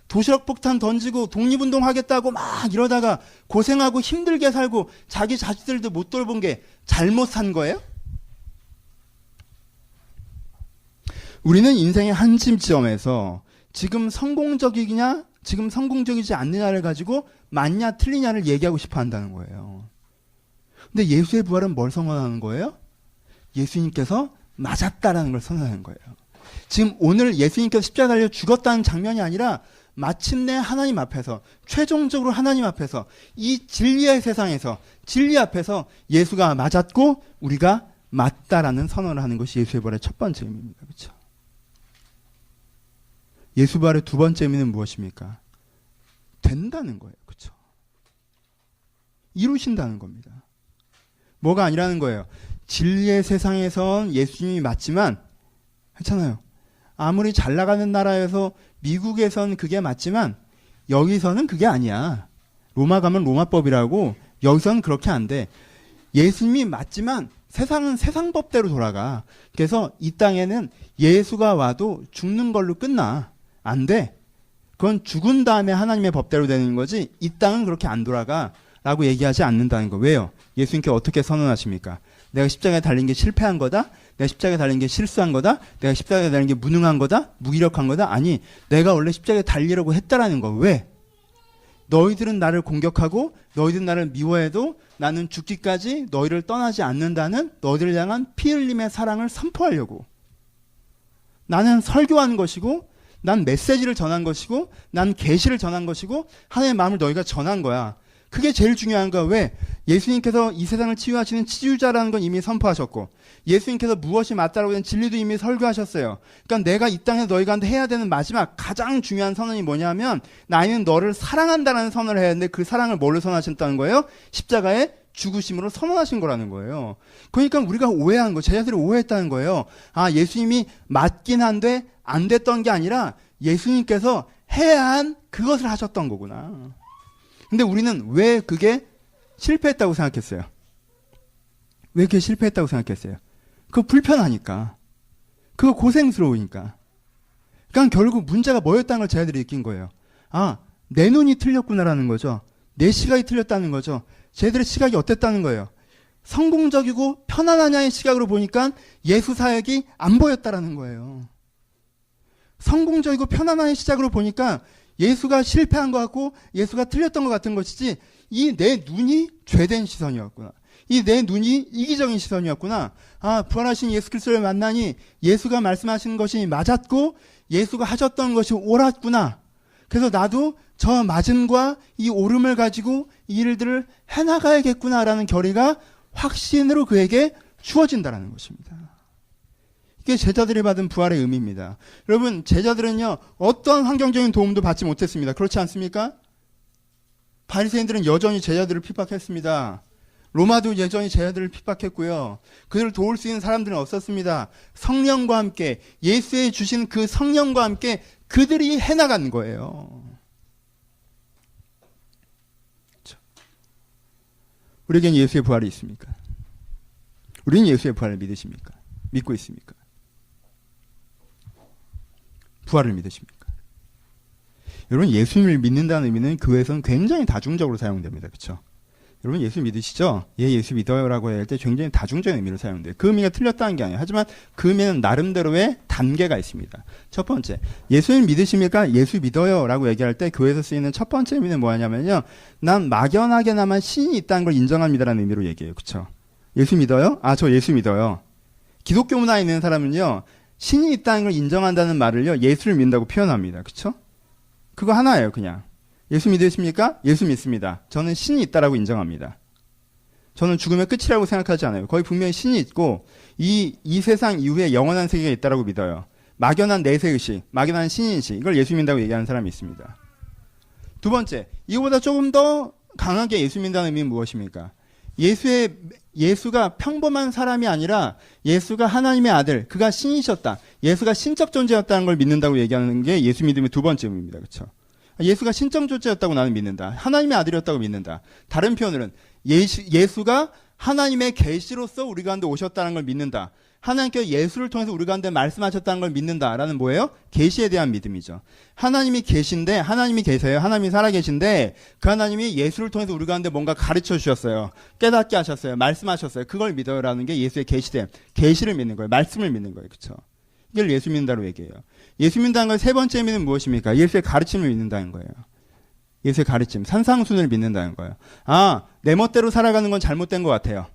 도시락 폭탄 던지고 독립운동 하겠다고 막 이러다가 고생하고 힘들게 살고 자기 자식들도 못 돌본 게 잘못 산 거예요? 우리는 인생의 한 지점에서 지금 성공적이냐 지금 성공적이지 않느냐를 가지고 맞냐 틀리냐를 얘기하고 싶어 한다는 거예요. 근데 예수의 부활은 뭘 선언하는 거예요? 예수님께서 맞았다라는 걸 선언하는 거예요. 지금 오늘 예수님께서 십자가 달려 죽었다는 장면이 아니라 마침내 하나님 앞에서 최종적으로 하나님 앞에서 이 진리의 세상에서 진리 앞에서 예수가 맞았고 우리가 맞다라는 선언을 하는 것이 예수의 부활의 첫 번째 의미입니다. 그렇죠? 예수 부활의 두 번째 의미는 무엇입니까? 된다는 거예요. 그렇죠? 이루신다는 겁니다. 뭐가 아니라는 거예요. 진리의 세상에선 예수님이 맞지만 괜찮아요. 아무리 잘 나가는 나라에서 미국에선 그게 맞지만 여기서는 그게 아니야. 로마 가면 로마법이라고 여기서는 그렇게 안 돼. 예수님이 맞지만 세상은 세상 법대로 돌아가. 그래서 이 땅에는 예수가 와도 죽는 걸로 끝나. 안 돼. 그건 죽은 다음에 하나님의 법대로 되는 거지 이 땅은 그렇게 안 돌아가 라고 얘기하지 않는다는 거. 왜요? 예수님께 어떻게 선언하십니까? 내가 십자가에 달린 게 실패한 거다? 내가 십자가에 달린 게 실수한 거다? 내가 십자가에 달린 게 무능한 거다? 무기력한 거다? 아니, 내가 원래 십자가에 달리려고 했다라는 거. 왜? 너희들은 나를 공격하고 너희들은 나를 미워해도 나는 죽기까지 너희를 떠나지 않는다는 너희들을 향한 피 흘림의 사랑을 선포하려고. 나는 설교한 것이고 난 메시지를 전한 것이고 난 계시를 전한 것이고 하나님의 마음을 너희가 전한 거야. 그게 제일 중요한 거야. 왜? 예수님께서 이 세상을 치유하시는 치유자라는 건 이미 선포하셨고 예수님께서 무엇이 맞다라고 된 진리도 이미 설교하셨어요. 그러니까 내가 이 땅에서 너희가 해야 되는 마지막 가장 중요한 선언이 뭐냐면 나는 너를 사랑한다라는 선언을 해야 하는데 그 사랑을 뭘로 선언하셨다는 거예요? 십자가의 죽으심으로 선언하신 거라는 거예요. 그러니까 우리가 오해한 거, 제자들이 오해했다는 거예요. 아, 예수님이 맞긴 한데 안 됐던 게 아니라 예수님께서 해야 한 그것을 하셨던 거구나. 근데 우리는 왜 그게 실패했다고 생각했어요? 왜 그게 실패했다고 생각했어요? 그거 불편하니까. 그거 고생스러우니까. 그러니까 결국 문제가 뭐였다는 걸 제자들이 느낀 거예요. 아, 내 눈이 틀렸구나라는 거죠. 내 시각이 틀렸다는 거죠. 쟤들의 시각이 어땠다는 거예요. 성공적이고 편안하냐의 시각으로 보니까 예수 사역이 안 보였다라는 거예요. 성공적이고 편안한 시작으로 보니까 예수가 실패한 것 같고 예수가 틀렸던 것 같은 것이지, 이 내 눈이 죄된 시선이었구나. 이 내 눈이 이기적인 시선이었구나. 아, 부활하신 예수 그리스도를 만나니 예수가 말씀하신 것이 맞았고 예수가 하셨던 것이 옳았구나. 그래서 나도 저 맞음과 이 옳음을 가지고 이 일들을 해나가야겠구나라는 결의가 확신으로 그에게 주어진다는 것입니다. 이게 제자들이 받은 부활의 의미입니다. 여러분, 제자들은요, 어떤 환경적인 도움도 받지 못했습니다. 그렇지 않습니까? 바리새인들은 여전히 제자들을 핍박했습니다. 로마도 여전히 제자들을 핍박했고요. 그들을 도울 수 있는 사람들은 없었습니다. 성령과 함께, 예수의 주신 그 성령과 함께 그들이 해나간 거예요. 그렇죠? 우리에겐 예수의 부활이 있습니까? 우리는 예수의 부활을 믿으십니까? 믿고 있습니까? 부활을 믿으십니까? 여러분, 예수님을 믿는다는 의미는 교회에서는 굉장히 다중적으로 사용됩니다. 그렇죠? 여러분, 예수 믿으시죠? 예, 예수 믿어요라고 할 때 굉장히 다중적인 의미로 사용돼요. 그 의미가 틀렸다는 게 아니에요. 하지만 그 의미는 나름대로의 단계가 있습니다. 첫 번째, 예수님 믿으십니까? 예수 믿어요라고 얘기할 때 교회에서 쓰이는 첫 번째 의미는 뭐냐면요, 난 막연하게나마 신이 있다는 걸 인정합니다라는 의미로 얘기해요. 그렇죠? 예수 믿어요? 아, 저 예수 믿어요. 기독교 문화에 있는 사람은요, 신이 있다는 걸 인정한다는 말을요, 예수를 믿는다고 표현합니다. 그렇죠? 그거 하나예요, 그냥. 예수 믿으십니까? 예수 믿습니다. 저는 신이 있다라고 인정합니다. 저는 죽음의 끝이라고 생각하지 않아요. 거기 분명히 신이 있고 이 세상 이후에 영원한 세계가 있다라고 믿어요. 막연한 내세의식, 막연한 신인식, 이걸 예수 믿는다고 얘기하는 사람이 있습니다. 두 번째, 이거보다 조금 더 강하게 예수 믿는다는 의미는 무엇입니까? 예수가 평범한 사람이 아니라 예수가 하나님의 아들, 그가 신이셨다. 예수가 신적 존재였다는 걸 믿는다고 얘기하는 게 예수 믿음의 두 번째 의미입니다. 그렇죠? 예수가 신적 존재였다고 나는 믿는다. 하나님의 아들이었다고 믿는다. 다른 표현으로는 예수가 하나님의 계시로서 우리 가운데 오셨다는 걸 믿는다. 하나님께서 예수를 통해서 우리 가운데 말씀하셨다는 걸 믿는다라는 뭐예요? 계시에 대한 믿음이죠. 하나님이 계신데, 하나님이 계세요. 하나님이 살아계신데 그 하나님이 예수를 통해서 우리 가운데 뭔가 가르쳐 주셨어요. 깨닫게 하셨어요. 말씀하셨어요. 그걸 믿어요라는 게 예수의 계시됨. 계시를 믿는 거예요. 말씀을 믿는 거예요. 그렇죠? 이걸 예수 믿는다고 얘기해요. 예수 믿는다는 걸 세 번째 의미는 무엇입니까? 예수의 가르침을 믿는다는 거예요. 예수의 가르침, 산상순을 믿는다는 거예요. 아, 내 멋대로 살아가는 건 잘못된 것 같아요.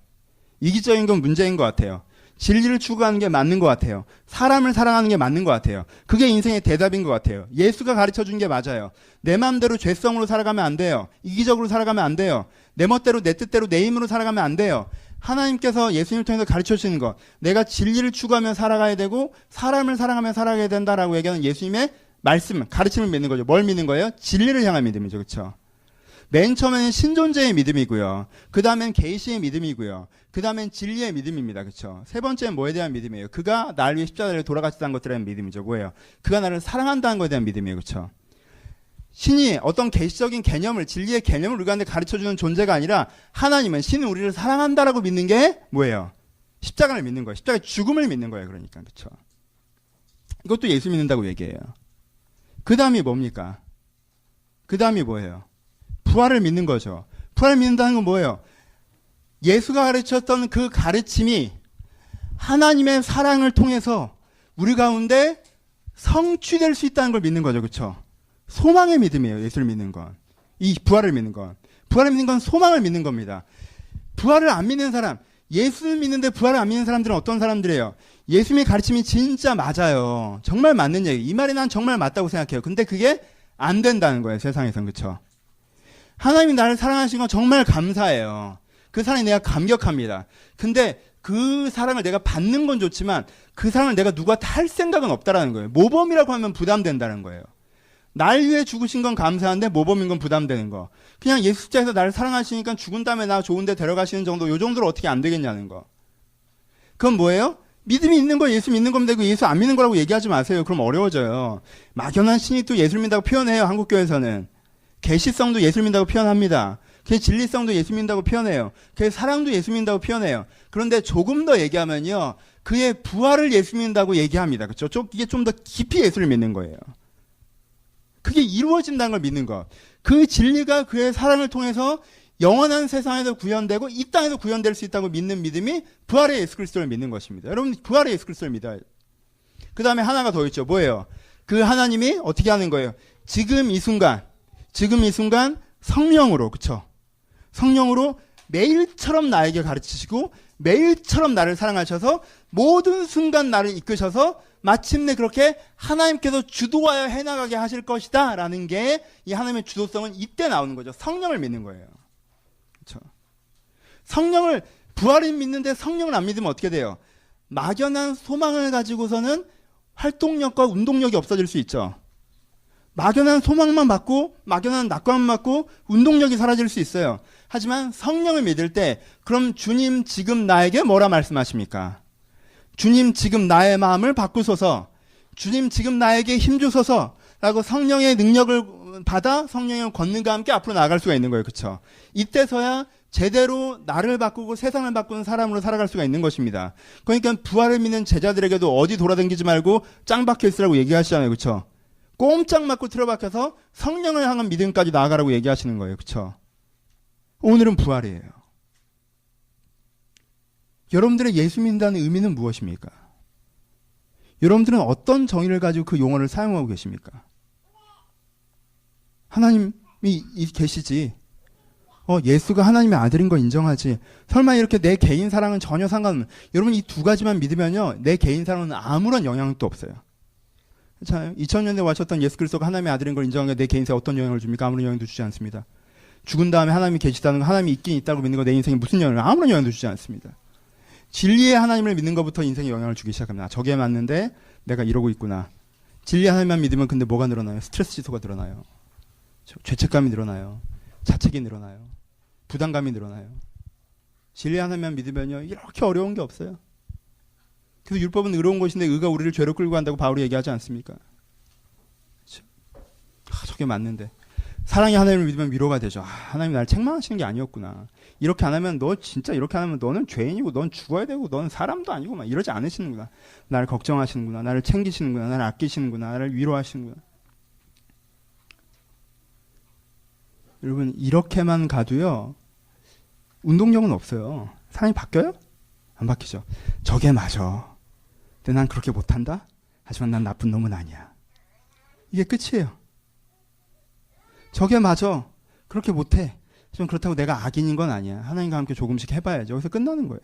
이기적인 건 문제인 것 같아요. 진리를 추구하는 게 맞는 것 같아요. 사람을 사랑하는 게 맞는 것 같아요. 그게 인생의 대답인 것 같아요. 예수가 가르쳐준 게 맞아요. 내 마음대로 죄성으로 살아가면 안 돼요. 이기적으로 살아가면 안 돼요. 내 멋대로 내 뜻대로 내 힘으로 살아가면 안 돼요. 하나님께서 예수님을 통해서 가르쳐주시는 것, 내가 진리를 추구하며 살아가야 되고 사람을 사랑하며 살아가야 된다라고 얘기하는 예수님의 말씀, 가르침을 믿는 거죠. 뭘 믿는 거예요? 진리를 향한 믿음이죠. 그렇죠? 맨 처음에는 신존재의 믿음이고요. 그 다음엔 계시의 믿음이고요. 그 다음엔 진리의 믿음입니다. 그렇죠? 세 번째는 뭐에 대한 믿음이에요? 그가 나를 위해 십자가를 돌아가셨다는 것들에 대한 믿음이죠. 뭐예요? 그가 나를 사랑한다는 것에 대한 믿음이에요. 그렇죠? 신이 어떤 계시적인 개념을, 진리의 개념을 우리 가운데 가르쳐주는 존재가 아니라 하나님은, 신은 우리를 사랑한다라고 믿는 게 뭐예요? 십자가를 믿는 거예요. 십자가의 죽음을 믿는 거예요. 그러니까. 그렇죠? 이것도 예수 믿는다고 얘기해요. 그 다음이 뭡니까? 그 다음이 뭐예요? 부활을 믿는 거죠. 부활을 믿는다는 건 뭐예요? 예수가 가르쳤던 그 가르침이 하나님의 사랑을 통해서 우리 가운데 성취될 수 있다는 걸 믿는 거죠. 그렇죠? 소망의 믿음이에요. 예수를 믿는 건. 이 부활을 믿는 건. 부활을 믿는 건 소망을 믿는 겁니다. 부활을 안 믿는 사람, 예수를 믿는데 부활을 안 믿는 사람들은 어떤 사람들이에요? 예수님의 가르침이 진짜 맞아요. 정말 맞는 얘기. 이 말이 난 정말 맞다고 생각해요. 근데 그게 안 된다는 거예요. 세상에선. 그렇죠? 하나님이 나를 사랑하신 건 정말 감사해요. 그 사랑에 내가 감격합니다. 근데 그 사랑을 내가 받는 건 좋지만 그 사랑을 내가 누구한테 할 생각은 없다라는 거예요. 모범이라고 하면 부담된다는 거예요. 날 위해 죽으신 건 감사한데 모범인 건 부담되는 거. 그냥 예수 십자가에서 나를 사랑하시니까 죽은 다음에 나 좋은 데 데려가시는 정도, 요 정도로 어떻게 안 되겠냐는 거. 그건 뭐예요? 믿음이 있는 거 예수 믿는 겁니다. 예수 안 믿는 거라고 얘기하지 마세요. 그럼 어려워져요. 막연한 신이 또 예수를 믿는다고 표현해요. 한국교회에서는. 계시성도 예수를 믿는다고 표현합니다. 그 진리성도 예수 믿는다고 표현해요. 그 사랑도 예수 믿는다고 표현해요. 그런데 조금 더 얘기하면요. 그의 부활을 예수 믿는다고 얘기합니다. 그렇죠? 이게 좀 더 깊이 예수를 믿는 거예요. 그게 이루어진다는 걸 믿는 것. 그 진리가 그의 사랑을 통해서 영원한 세상에도 구현되고 이 땅에도 구현될 수 있다고 믿는 믿음이 부활의 예수 그리스도를 믿는 것입니다. 여러분 부활의 예수 그리스도를 믿어야 돼요. 그 다음에 하나가 더 있죠. 뭐예요? 그 하나님이 어떻게 하는 거예요? 지금 이 순간 성령으로, 그쵸? 성령으로 매일처럼 나에게 가르치시고 매일처럼 나를 사랑하셔서 모든 순간 나를 이끄셔서 마침내 그렇게 하나님께서 주도하여 해나가게 하실 것이다 라는 게 이 하나님의 주도성은 이때 나오는 거죠. 성령을 믿는 거예요. 그렇죠? 성령을, 부활을 믿는데 성령을 안 믿으면 어떻게 돼요? 막연한 소망을 가지고서는 활동력과 운동력이 없어질 수 있죠. 막연한 소망만 받고 막연한 낙관만 받고 운동력이 사라질 수 있어요. 하지만 성령을 믿을 때 그럼 주님 지금 나에게 뭐라 말씀하십니까? 주님 지금 나의 마음을 바꾸소서, 주님 지금 나에게 힘주소서 라고 성령의 능력을 받아 성령의 권능과 함께 앞으로 나아갈 수가 있는 거예요. 그렇죠? 이때서야 제대로 나를 바꾸고 세상을 바꾸는 사람으로 살아갈 수가 있는 것입니다. 그러니까 부활을 믿는 제자들에게도 어디 돌아다니지 말고 짱 박혀 있으라고 얘기하시잖아요. 그렇죠? 꼼짝 맞고 틀어박혀서 성령을 향한 믿음까지 나아가라고 얘기하시는 거예요. 그렇죠? 오늘은 부활이에요. 여러분들의 예수 믿는다는 의미는 무엇입니까? 여러분들은 어떤 정의를 가지고 그 용어를 사용하고 계십니까? 하나님이 계시지. 예수가 하나님의 아들인 거 인정하지. 설마 이렇게 내 개인 사랑은 전혀 상관없는. 여러분 이 두 가지만 믿으면요, 내 개인 사랑은 아무런 영향도 없어요. 자, 2000년대에 와셨던 예수 그리스도가 하나님의 아들인 걸 인정한 게 내 개인사에 어떤 영향을 줍니까? 아무런 영향도 주지 않습니다. 죽은 다음에 하나님이 계시다는 거, 하나님이 있긴 있다고 믿는 거 내 인생에 무슨 영향을, 아무런 영향도 주지 않습니다. 진리의 하나님을 믿는 것부터 인생에 영향을 주기 시작합니다. 저게 맞는데 내가 이러고 있구나. 진리의 하나님만 믿으면 근데 뭐가 늘어나요? 스트레스 지수가 늘어나요. 죄책감이 늘어나요. 자책이 늘어나요. 부담감이 늘어나요. 진리의 하나님만 믿으면요, 이렇게 어려운 게 없어요. 그래서 율법은 의로운 것인데 의가 우리를 죄로 끌고 간다고 바울이 얘기하지 않습니까? 저게 맞는데. 사랑이 하나님을 믿으면 위로가 되죠. 하나님 나를 책망하시는 게 아니었구나. 이렇게 안 하면 너 진짜 이렇게 안 하면 너는 죄인이고 넌 죽어야 되고 너는 사람도 아니고 막 이러지 않으시는구나. 나를 걱정하시는구나. 나를 챙기시는구나. 나를 아끼시는구나. 나를 위로하시는구나. 여러분 이렇게만 가도요, 운동력은 없어요. 사람이 바뀌어요? 안 바뀌죠. 저게 맞아. 근데 난 그렇게 못한다? 하지만 난 나쁜 놈은 아니야. 이게 끝이에요. 저게 맞아. 그렇게 못해. 하지만 그렇다고 내가 악인인 건 아니야. 하나님과 함께 조금씩 해봐야지. 여기서 끝나는 거예요.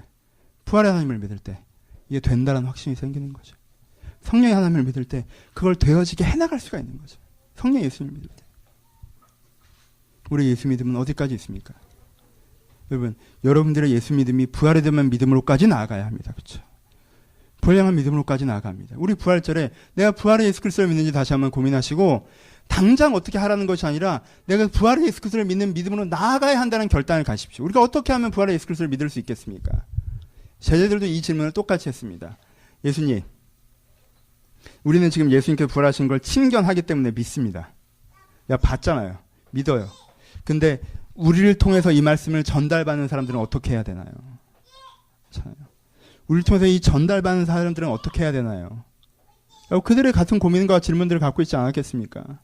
부활의 하나님을 믿을 때 이게 된다는 확신이 생기는 거죠. 성령의 하나님을 믿을 때 그걸 되어지게 해나갈 수가 있는 거죠. 성령 예수님을 믿을 때. 우리 예수 믿음은 어디까지 있습니까? 여러분, 여러분들의 예수 믿음이 부활에 대한 믿음으로까지 나아가야 합니다. 그렇죠? 부활한 믿음으로까지 나아갑니다. 우리 부활절에 내가 부활의 예수 그리스도를 믿는지 다시 한번 고민하시고, 당장 어떻게 하라는 것이 아니라 내가 부활의 예수 그리스도를 믿는 믿음으로 나아가야 한다는 결단을 가십시오. 우리가 어떻게 하면 부활의 예수 그리스도를 믿을 수 있겠습니까? 제자들도 이 질문을 똑같이 했습니다. 예수님, 우리는 지금 예수님께서 부활하신 걸 친견하기 때문에 믿습니다. 봤잖아요. 믿어요. 근데 우리를 통해서 이 말씀을 전달받는 사람들은 어떻게 해야 되나요? 우리를 통해서 이 전달받는 사람들은 어떻게 해야 되나요? 그들의 같은 고민과 질문들을 갖고 있지 않았겠습니까?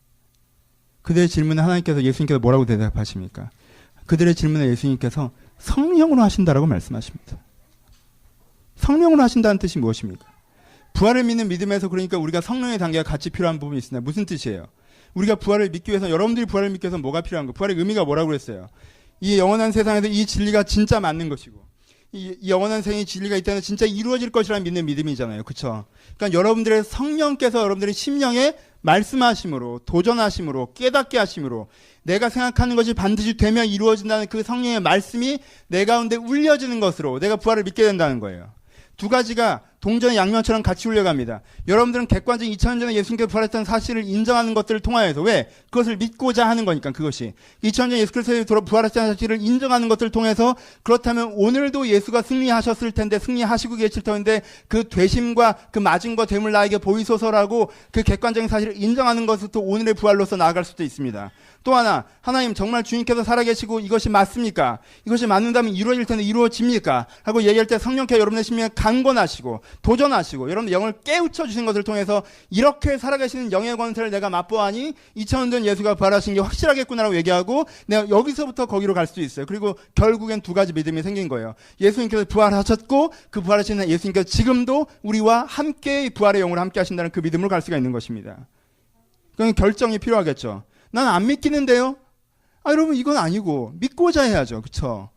그들의 질문에 하나님께서, 예수님께서 뭐라고 대답하십니까? 그들의 질문에 예수님께서 성령으로 하신다라고 말씀하십니다. 성령으로 하신다는 뜻이 무엇입니까? 부활을 믿는 믿음에서 그러니까 우리가 성령의 단계가 같이 필요한 부분이 있습니다. 무슨 뜻이에요? 우리가 부활을 믿기 위해서, 여러분들이 부활을 믿기 위해서 뭐가 필요한 거예요? 부활의 의미가 뭐라고 그랬어요? 이 영원한 세상에서 이 진리가 진짜 맞는 것이고, 이 영원한 생의 진리가 있다면 진짜 이루어질 것이라는 믿는 믿음이잖아요. 그렇죠? 그러니까 여러분들의 성령께서 여러분들의 심령에 말씀하심으로, 도전하심으로, 깨닫게 하심으로, 내가 생각하는 것이 반드시 되면 이루어진다는 그 성령의 말씀이 내 가운데 울려지는 것으로 내가 부활을 믿게 된다는 거예요. 두 가지가 동전의 양면처럼 같이 울려갑니다. 여러분들은 객관적인 2000년 전에 예수님께서 부활했다는 사실을 인정하는 것들을 통하여서, 왜? 그것을 믿고자 하는 거니까. 그것이 2000년 전에 예수께서 부활했다는 사실을 인정하는 것들을 통해서, 그렇다면 오늘도 예수가 승리하셨을 텐데, 승리하시고 계실 텐데, 그 되심과 그 맞음과 됨을 나에게 보이소서라고 그 객관적인 사실을 인정하는 것부터 오늘의 부활로서 나아갈 수도 있습니다. 또 하나, 하나님 정말 주님께서 살아계시고 이것이 맞습니까? 이것이 맞는다면 이루어질 텐데 이루어집니까? 하고 얘기할 때 성령께서 여러분의 심령에 강권하시고 도전하시고 여러분들 영을 깨우쳐 주신 것을 통해서 이렇게 살아계시는 영의 권세를 내가 맛보아니 2000년 전 예수가 부활하신 게 확실하겠구나라고 얘기하고 내가 여기서부터 거기로 갈 수 있어요. 그리고 결국엔 두 가지 믿음이 생긴 거예요. 예수님께서 부활하셨고 그 부활하시는 예수님께서 지금도 우리와 함께 부활의 영으로 함께 하신다는 그 믿음으로 갈 수가 있는 것입니다. 그럼 결정이 필요하겠죠. 난 안 믿기는데요. 여러분 이건 아니고 믿고자 해야죠. 그렇죠?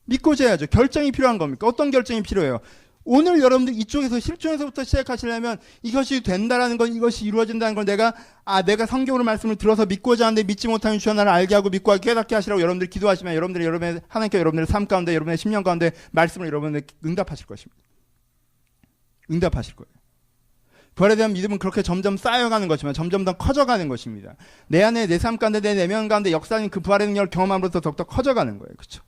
믿고자 해야죠. 결정이 필요한 겁니까? 어떤 결정이 필요해요? 오늘 여러분들 이쪽에서 실존에서부터 시작하시려면 이것이 된다라는 것, 이것이 이루어진다는 걸 내가 성경으로 말씀을 들어서 믿고자 하는데 믿지 못하는 주여 나를 알게 하고 믿고 깨닫게 하시라고 여러분들 기도하시면 여러분의 하나님께 여러분들의 삶 가운데 여러분의 10년 가운데 말씀을 여러분들 응답하실 것입니다. 응답하실 거예요. 부활에 대한 믿음은 그렇게 점점 쌓여가는 것이지만 점점 더 커져가는 것입니다. 내 안에 내 삶 가운데 내 내면 가운데 역사인 그 부활의 능력을 경험함으로써 더욱더 커져가는 거예요. 그렇죠?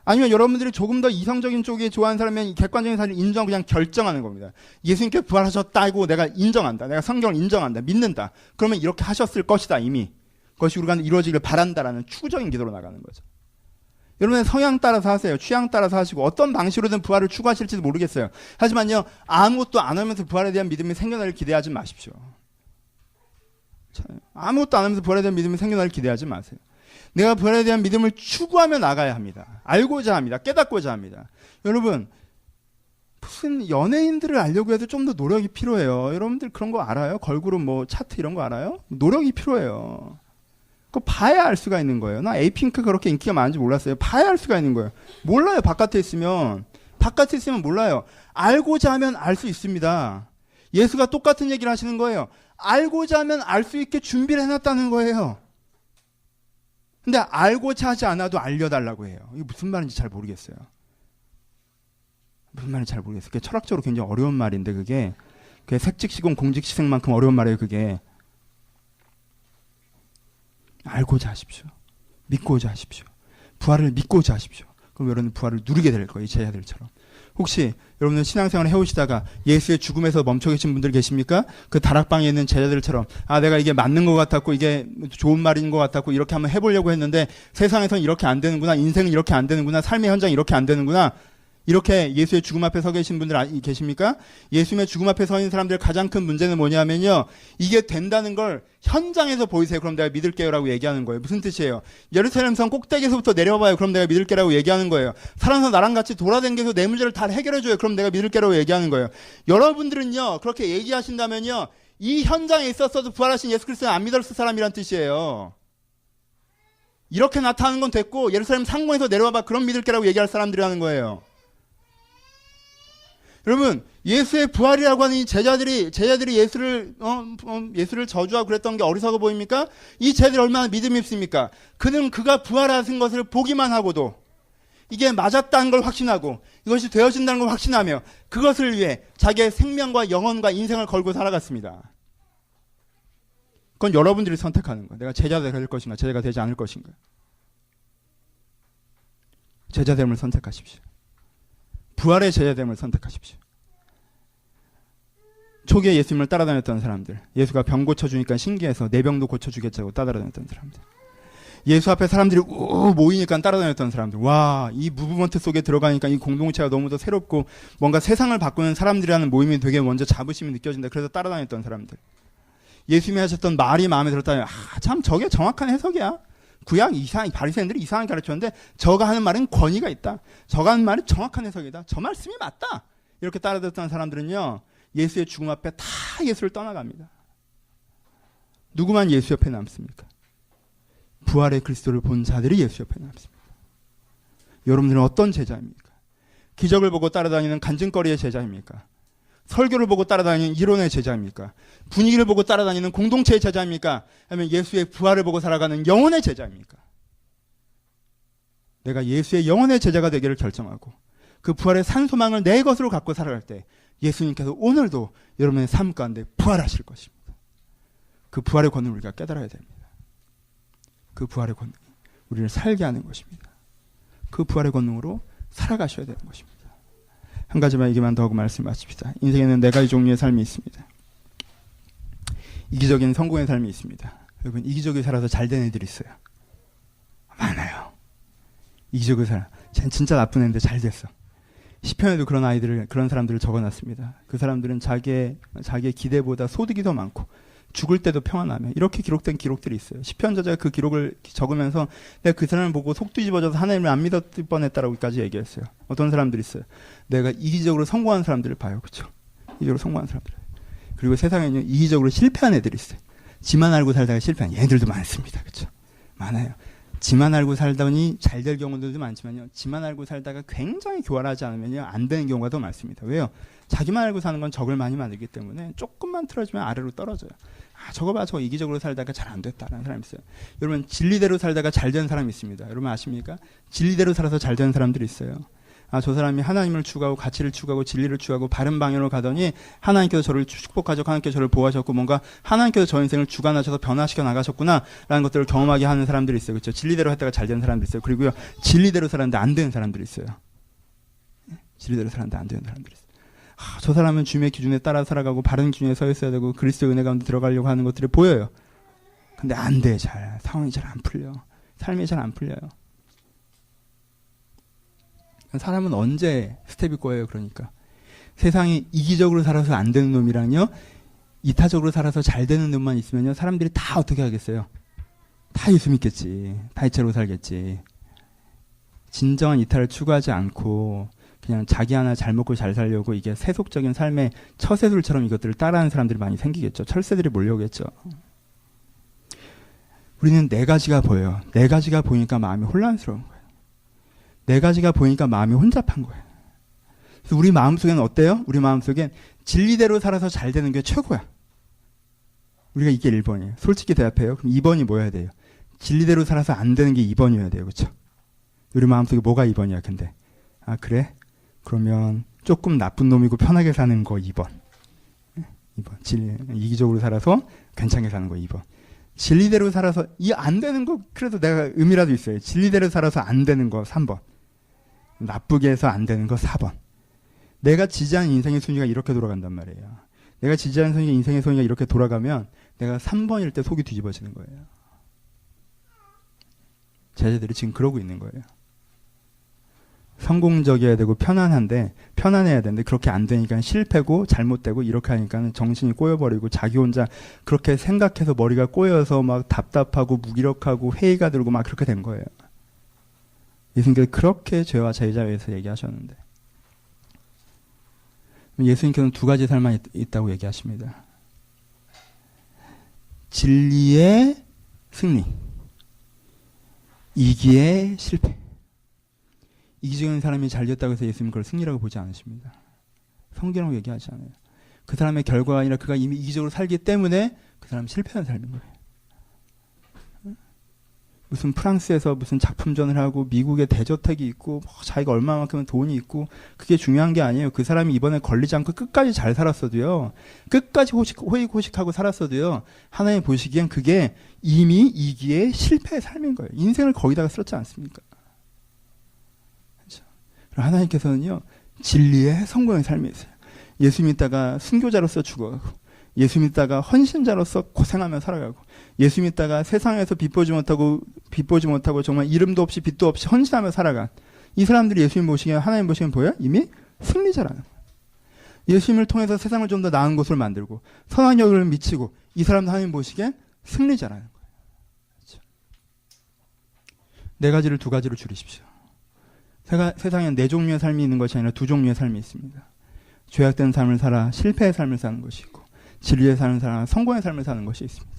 아니면 여러분들이 조금 더 이성적인 쪽에 좋아하는 사람이면 객관적인 사실을 인정 그냥 결정하는 겁니다. 예수님께 부활하셨다고 내가 인정한다. 내가 성경을 인정한다. 믿는다. 그러면 이렇게 하셨을 것이다 이미. 그것이 우리가 이루어지길 바란다라는 추구적인 기도로 나가는 거죠. 여러분의 성향 따라서 하세요. 취향 따라서 하시고 어떤 방식으로든 부활을 추구하실지도 모르겠어요. 하지만요. 아무것도 안 하면서 부활에 대한 믿음이 생겨나길 기대하지 마십시오. 아무것도 안 하면서 부활에 대한 믿음이 생겨나길 기대하지 마세요. 내가 부활에 대한 믿음을 추구하며 나가야 합니다. 알고자 합니다. 깨닫고자 합니다. 여러분 무슨 연예인들을 알려고 해도 좀 더 노력이 필요해요. 여러분들 그런 거 알아요? 걸그룹 뭐 차트 이런 거 알아요? 노력이 필요해요. 그거 봐야 알 수가 있는 거예요. 나 에이핑크 그렇게 인기가 많은지 몰랐어요. 봐야 알 수가 있는 거예요. 몰라요. 바깥에 있으면 몰라요. 알고자 하면 알 수 있습니다. 예수가 똑같은 얘기를 하시는 거예요. 알고자 하면 알 수 있게 준비를 해놨다는 거예요. 근데 알고자 하지 않아도 알려달라고 해요. 이게 무슨 말인지 잘 모르겠어요. 무슨 말인지 잘 모르겠어요. 그게 철학적으로 굉장히 어려운 말인데 그게 색직시공 공직시생만큼 어려운 말이에요. 그게 알고자 하십시오. 믿고자 하십시오. 부활을 믿고자 하십시오. 그럼 여러분 부활을 누리게 될 거예요. 이 제자들처럼. 혹시 여러분은 신앙생활을 해오시다가 예수의 죽음에서 멈춰 계신 분들 계십니까? 그 다락방에 있는 제자들처럼 내가 이게 맞는 것 같았고 이게 좋은 말인 것 같았고 이렇게 한번 해보려고 했는데 세상에선 이렇게 안 되는구나. 인생은 이렇게 안 되는구나. 삶의 현장이 이렇게 안 되는구나. 이렇게 예수의 죽음 앞에 서 계신 분들 계십니까? 예수님의 죽음 앞에 서 있는 사람들의 가장 큰 문제는 뭐냐면요. 이게 된다는 걸 현장에서 보이세요. 그럼 내가 믿을게요라고 얘기하는 거예요. 무슨 뜻이에요? 예루살렘 성 꼭대기에서부터 내려와봐요. 그럼 내가 믿을게라고 얘기하는 거예요. 살아서 나랑 같이 돌아다니면서 내 문제를 다 해결해줘요. 그럼 내가 믿을게라고 얘기하는 거예요. 여러분들은요. 그렇게 얘기하신다면요. 이 현장에 있었어도 부활하신 예수 그리스도는 안 믿었을 사람이란 뜻이에요. 이렇게 나타나는 건 됐고 예루살렘 상공에서 내려와봐. 그럼 믿을게라고 얘기할 사람들이라는 거예요. 여러분 예수의 부활이라고 하는 이 제자들이 예수를 저주하고 그랬던 게 어리석어 보입니까? 이 제자들이 얼마나 믿음이 있습니까? 그는 그가 부활하신 것을 보기만 하고도 이게 맞았다는 걸 확신하고 이것이 되어진다는 걸 확신하며 그것을 위해 자기의 생명과 영혼과 인생을 걸고 살아갔습니다. 그건 여러분들이 선택하는 거예요. 내가 제자가 될 것인가 제자가 되지 않을 것인가. 제자됨을 선택하십시오. 부활의 제자됨을 선택하십시오. 초기에 예수님을 따라다녔던 사람들, 예수가 병 고쳐주니까 신기해서 내 병도 고쳐주겠다고 따라다녔던 사람들, 예수 앞에 사람들이 모이니까 따라다녔던 사람들, 와, 이 무브먼트 속에 들어가니까 이 공동체가 너무 더 새롭고 뭔가 세상을 바꾸는 사람들이라는 모임이 되게 먼저 자부심이 느껴진다. 그래서 따라다녔던 사람들, 예수님이 하셨던 말이 마음에 들었다면 참 저게 정확한 해석이야. 구약 바리새인들이 이상하게 가르쳤는데 저가 하는 말은 권위가 있다. 저가 하는 말은 정확한 해석이다. 저 말씀이 맞다. 이렇게 따라듣던 사람들은요. 예수의 죽음 앞에 다 예수를 떠나갑니다. 누구만 예수 옆에 남습니까? 부활의 그리스도를 본 자들이 예수 옆에 남습니다. 여러분들은 어떤 제자입니까? 기적을 보고 따라다니는 간증거리의 제자입니까? 설교를 보고 따라다니는 이론의 제자입니까? 분위기를 보고 따라다니는 공동체의 제자입니까? 아니면 예수의 부활을 보고 살아가는 영혼의 제자입니까? 내가 예수의 영혼의 제자가 되기를 결정하고 그 부활의 산소망을 내 것으로 갖고 살아갈 때 예수님께서 오늘도 여러분의 삶 가운데 부활하실 것입니다. 그 부활의 권능을 우리가 깨달아야 됩니다. 그 부활의 권능이 우리를 살게 하는 것입니다. 그 부활의 권능으로 살아가셔야 되는 것입니다. 한 가지만 얘기만 더 하고 말씀 마칩시다. 인생에는 네 가지 종류의 삶이 있습니다. 이기적인 성공의 삶이 있습니다. 여러분 이기적으로 살아서 잘 된 애들이 있어요. 많아요. 이기적으로 살아. 쟤는 진짜 나쁜 애인데 잘 됐어. 시편에도 그런 사람들을 적어놨습니다. 그 사람들은 자기의 기대보다 소득이 더 많고 죽을 때도 평안하며 이렇게 기록된 기록들이 있어요. 시편 저자가 그 기록을 적으면서 내가 그 사람을 보고 속 뒤집어져서 하나님을 안 믿었을 뻔했다라고까지 얘기했어요. 어떤 사람들이 있어요. 내가 이기적으로 성공한 사람들을 봐요. 그렇죠? 이기적으로 성공한 사람들. 그리고 세상에는 이기적으로 실패한 애들이 있어요. 지만 알고 살다가 실패한 얘들도 많습니다. 그렇죠? 많아요. 지만 알고 살더니 잘 될 경우들도 많지만요. 지만 알고 살다가 굉장히 교활하지 않으면요. 안 되는 경우가 더 많습니다. 왜요? 자기만 알고 사는 건 적을 많이 만들기 때문에 조금만 틀어지면 아래로 떨어져요. 아, 저거 봐. 저거 이기적으로 살다가 잘 안 됐다라는 사람이 있어요. 여러분, 진리대로 살다가 잘 된 사람이 있습니다. 여러분 아십니까? 진리대로 살아서 잘 된 사람들이 있어요. 아, 저 사람이 하나님을 추구하고 가치를 추구하고 진리를 추구하고 바른 방향으로 가더니 하나님께서 저를 축복하셨고 하나님께서 저를 보호하셨고 뭔가 하나님께서 저 인생을 주관하셔서 변화시켜 나가셨구나라는 것들을 경험하게 하는 사람들이 있어요. 그렇죠? 진리대로 했다가 잘 되는 사람들이 있어요. 그리고요. 진리대로 살았는데 안 되는 사람들이 있어요. 진리대로 살았는데 안 되는 사람들이 있어요. 아, 저 사람은 주님의 기준에 따라 살아가고 바른 기준에 서 있어야 되고 그리스도의 은혜 가운데 들어가려고 하는 것들이 보여요. 근데 안 돼. 상황이 잘 안 풀려. 삶이 잘 안 풀려요. 사람은 언제 스텝이 꼬여요? 그러니까 세상에 이기적으로 살아서 안 되는 놈이랑요 이타적으로 살아서 잘 되는 놈만 있으면요 사람들이 다 어떻게 하겠어요? 다 예수 믿겠지. 다 이체로 살겠지. 진정한 이타를 추구하지 않고 그냥 자기 하나 잘 먹고 잘 살려고 이게 세속적인 삶의 처세술처럼 이것들을 따라하는 사람들이 많이 생기겠죠. 철새들이 몰려오겠죠. 우리는 네 가지가 보여요. 네 가지가 보니까 마음이 혼란스러운 거예요. 네 가지가 보니까 마음이 혼잡한 거예요. 그래서 우리 마음속에는 어때요? 우리 마음속엔 진리대로 살아서 잘 되는 게 최고야. 우리가 이게 1번이에요. 솔직히 대답해요. 그럼 2번이 뭐여야 돼요? 진리대로 살아서 안 되는 게 2번이어야 돼요. 그렇죠? 우리 마음속에 뭐가 2번이야 근데? 아 그래? 그러면 조금 나쁜 놈이고 편하게 사는 거 2번. 2번. 이기적으로 살아서 괜찮게 사는 거 2번. 진리대로 살아서 이 안 되는 거 그래도 내가 의미라도 있어요. 진리대로 살아서 안 되는 거 3번. 나쁘게 해서 안 되는 거 4번. 내가 지지하는 인생의 순위가 이렇게 돌아간단 말이에요. 내가 지지하는 인생의 순위가 이렇게 돌아가면 내가 3번일 때 속이 뒤집어지는 거예요. 제자들이 지금 그러고 있는 거예요. 성공적이어야 되고 편안해야 되는데 그렇게 안 되니까 실패고 잘못되고 이렇게 하니까 정신이 꼬여버리고 자기 혼자 그렇게 생각해서 머리가 꼬여서 막 답답하고 무기력하고 회의가 들고 막 그렇게 된 거예요. 예수님께서 그렇게 죄와 제자에 대해서 얘기하셨는데 예수님께서는 두 가지 삶만 있다고 얘기하십니다. 진리의 승리, 이기의 실패. 이기적인 사람이 잘 됐다고 해서 예수님은 그걸 승리라고 보지 않으십니다. 성경으로 얘기하지 않아요. 그 사람의 결과가 아니라 그가 이미 이기적으로 살기 때문에 그 사람은 실패한 삶인 거예요. 무슨 프랑스에서 무슨 작품전을 하고 미국에 대저택이 있고 자기가 얼마만큼은 돈이 있고 그게 중요한 게 아니에요. 그 사람이 이번에 걸리지 않고 끝까지 잘 살았어도요. 끝까지 호의호식하고 살았어도요. 하나님 보시기엔 그게 이미 이기의 실패의 삶인 거예요. 인생을 거기다가 쓸었지 않습니까? 하나님께서는요 진리의 성공의 삶이 있어요. 예수 믿다가 순교자로서 죽어가고 예수 믿다가 헌신자로서 고생하며 살아가고 예수 믿다가 세상에서 빛보지 못하고 정말 이름도 없이 빛도 없이 헌신하며 살아간 이 사람들이 예수님 보시기에 하나님 보시기엔 보여요? 이미 승리자라는 거예요. 예수님을 통해서 세상을 좀 더 나은 곳을 만들고 선한 영향을 미치고 이 사람도 하나님 보시기엔 승리자라는 거예요. 그렇죠? 네 가지를 두 가지로 줄이십시오. 세상엔 네 종류의 삶이 있는 것이 아니라 두 종류의 삶이 있습니다. 죄악된 삶을 살아 실패의 삶을 사는 것이 있고 진리의 삶을 살아 성공의 삶을 사는 것이 있습니다.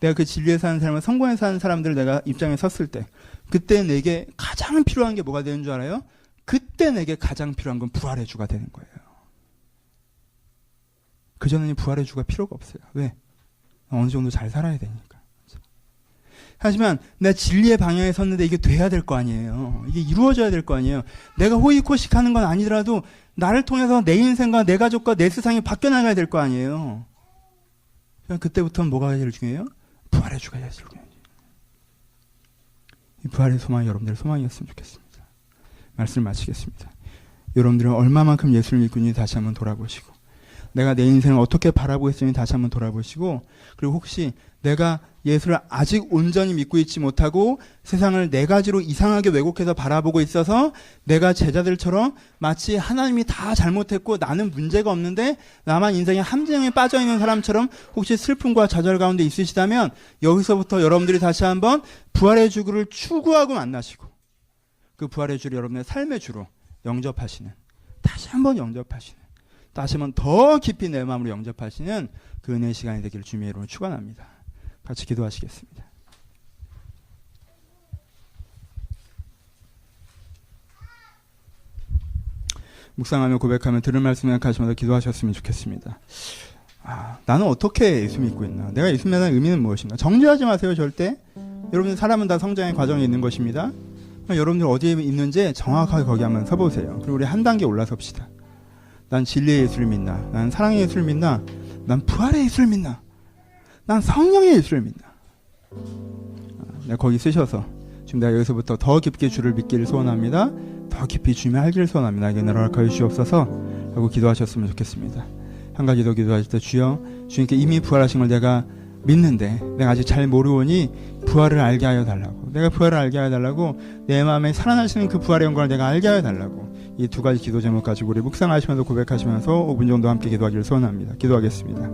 내가 그 진리의 사는 삶을 성공의 사는 사람들을 내가 입장에 섰을 때 그때 내게 가장 필요한 게 뭐가 되는 줄 알아요? 그때 내게 가장 필요한 건 부활의 주가 되는 거예요. 그전에는 부활의 주가 필요가 없어요. 왜? 어느 정도 잘 살아야 되니까. 하지만 내가 진리의 방향에 섰는데 이게 돼야 될 거 아니에요. 이게 이루어져야 될 거 아니에요. 내가 호의호식하는 건 아니더라도 나를 통해서 내 인생과 내 가족과 내 세상이 바뀌어나가야 될 거 아니에요. 그때부터는 뭐가 제일 중요해요? 부활의 주가 제일 중요해요. 이 부활의 소망이 여러분들의 소망이었으면 좋겠습니다. 말씀을 마치겠습니다. 여러분들은 얼마만큼 예수를 믿고 있는지 다시 한번 돌아보시고 내가 내 인생을 어떻게 바라보고 있는지 다시 한번 돌아보시고, 그리고 혹시 내가 예수를 아직 온전히 믿고 있지 못하고 세상을 네 가지로 이상하게 왜곡해서 바라보고 있어서 내가 제자들처럼 마치 하나님이 다 잘못했고 나는 문제가 없는데 나만 인생의 함정에 빠져있는 사람처럼 혹시 슬픔과 좌절 가운데 있으시다면, 여기서부터 여러분들이 다시 한번 부활의 주를 추구하고 만나시고, 그 부활의 주를 여러분의 삶의 주로 영접하시는, 다시 한번 영접하시는, 다시 한번 더 깊이 내 마음으로 영접하시는 그 은혜의 시간이 되기를 주님의 이름으로 축원합니다. 같이 기도하시겠습니다. 묵상하며 고백하며 들을 말씀을 생각하시면서 기도하셨으면 좋겠습니다. 나는 어떻게 예수 믿고 있나? 내가 예수 믿는 의미는 무엇인가? 정죄하지 마세요, 절대. 여러분, 사람은 다 성장의 과정에 있는 것입니다. 여러분들 어디에 있는지 정확하게 거기 한번 서보세요. 그리고 우리 한 단계 올라섭시다. 난 진리의 예수를 믿나? 난 사랑의 예수를 믿나? 난 부활의 예수를 믿나? 난 성령의 예수를 믿나? 내가 거기 쓰셔서 지금 내가 여기서부터 더 깊게 주를 믿기를 소원합니다. 더 깊이 주님의 알기를 소원합니다. 나에게 허락하여 주시옵소서 하고 기도하셨으면 좋겠습니다. 한 가지 더 기도하실 때, 주여, 주님께 이미 부활하신 걸 내가 믿는데 내가 아직 잘 모르오니 부활을 알게 하여 달라고, 내가 부활을 알게 하여 달라고, 내 마음에 살아나시는 그 부활의 영광을 내가 알게 하여 달라고, 이 두 가지 기도 제목 가지고 우리 묵상하시면서 고백하시면서 5분 정도 함께 기도하기를 소원합니다. 기도하겠습니다.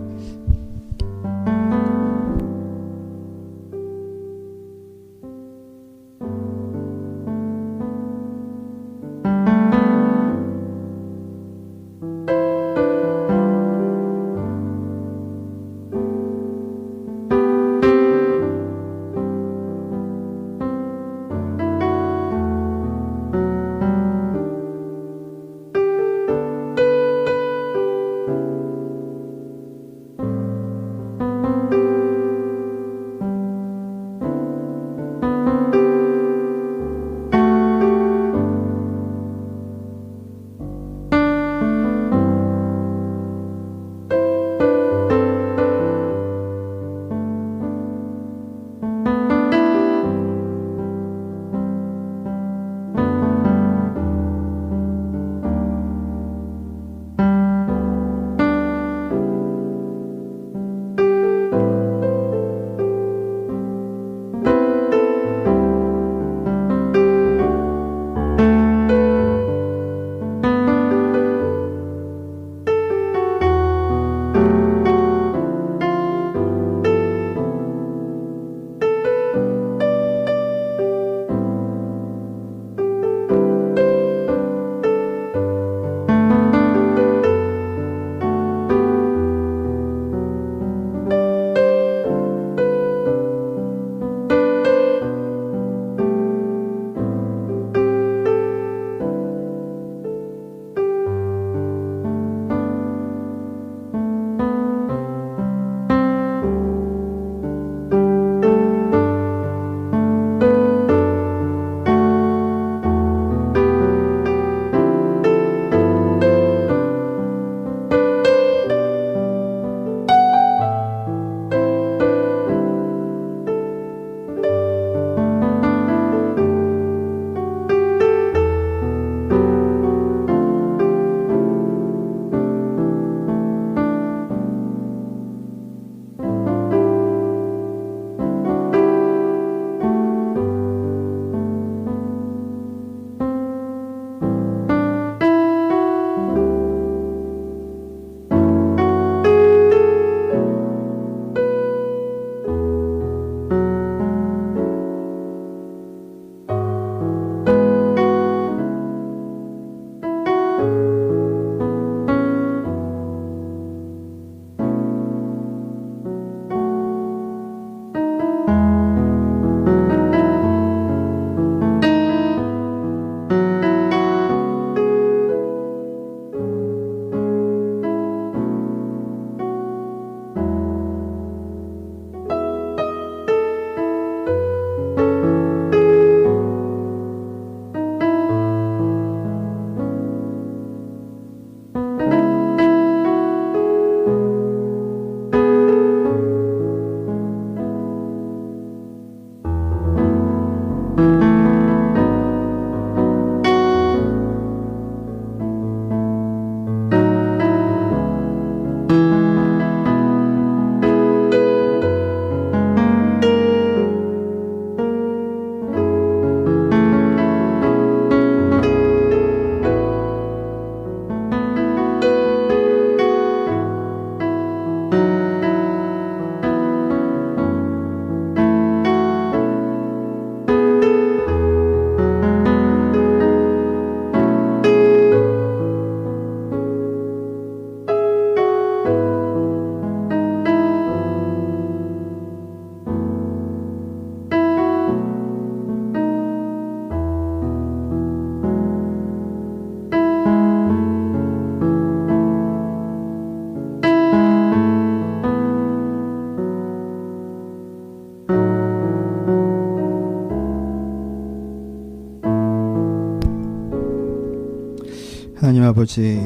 하나님 아버지,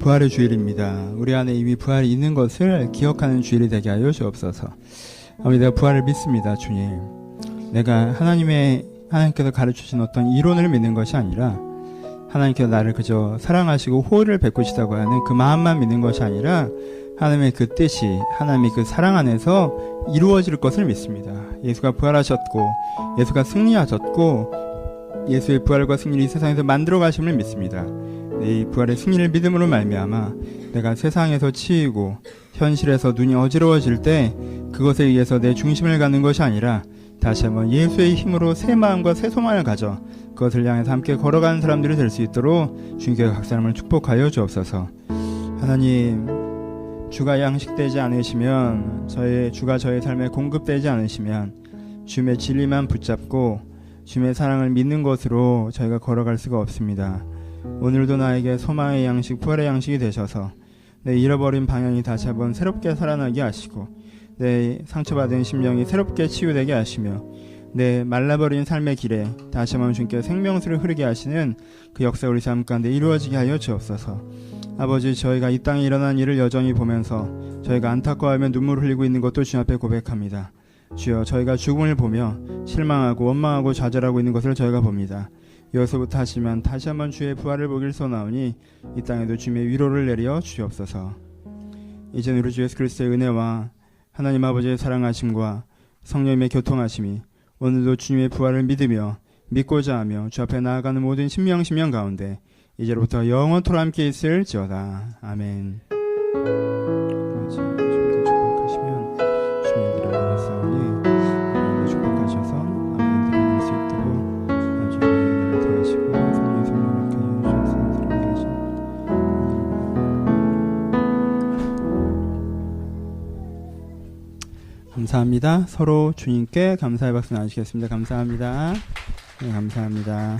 부활의 주일입니다. 우리 안에 이미 부활이 있는 것을 기억하는 주일이 되게 하여 주옵소서. 아버지, 내가 부활을 믿습니다. 주님, 내가 하나님께서 가르쳐주신 어떤 이론을 믿는 것이 아니라 하나님께서 나를 그저 사랑하시고 호의를 베푸시다고 하는 그 마음만 믿는 것이 아니라 하나님의 그 뜻이, 하나님의 그 사랑 안에서 이루어질 것을 믿습니다. 예수가 부활하셨고 예수가 승리하셨고 예수의 부활과 승리를 이 세상에서 만들어 가심을 믿습니다. 이 부활의 승리를 믿음으로 말미암아 내가 세상에서 치이고 현실에서 눈이 어지러워질 때 그것에 의해서 내 중심을 갖는 것이 아니라 다시 한번 예수의 힘으로 새 마음과 새 소망을 가져 그것을 향해서 함께 걸어가는 사람들이 될 수 있도록 주님께서 각 사람을 축복하여 주옵소서. 하나님, 주가 양식되지 않으시면, 주가 저의 삶에 공급되지 않으시면 주님의 진리만 붙잡고 주님의 사랑을 믿는 것으로 저희가 걸어갈 수가 없습니다. 오늘도 나에게 소망의 양식, 부활의 양식이 되셔서 내 잃어버린 방향이 다시 한번 새롭게 살아나게 하시고 내 상처받은 심령이 새롭게 치유되게 하시며 내 말라버린 삶의 길에 다시 한번 주님께 생명수를 흐르게 하시는 그 역사 우리 삶 가운데 이루어지게 하여 주옵소서. 아버지, 저희가 이 땅에 일어난 일을 여전히 보면서 저희가 안타까워하며 눈물을 흘리고 있는 것도 주님 앞에 고백합니다. 주여, 저희가 죽음을 보며 실망하고 원망하고 좌절하고 있는 것을 저희가 봅니다. 여기서부터 하시면 다시 한번 주의 부활을 보길 소나오니 이 땅에도 주님의 위로를 내려 주옵소서. 이제는 우리 주 예수 그리스도의 은혜와 하나님 아버지의 사랑하심과 성령님의 교통하심이 오늘도 주님의 부활을 믿으며 믿고자 하며 주 앞에 나아가는 모든 심령 가운데 이제로부터 영원토록 함께 있을지어다. 아멘. 축복하시면 주님의 일을 하겠사오니 축복하셔서 아멘 드릴 수 있도록 주님의 은혜를 더하시고 성령을 가여 주셔서 감사합니다. 서로 주님께 감사의 박수 나누시겠습니다. 감사합니다. 네, 감사합니다.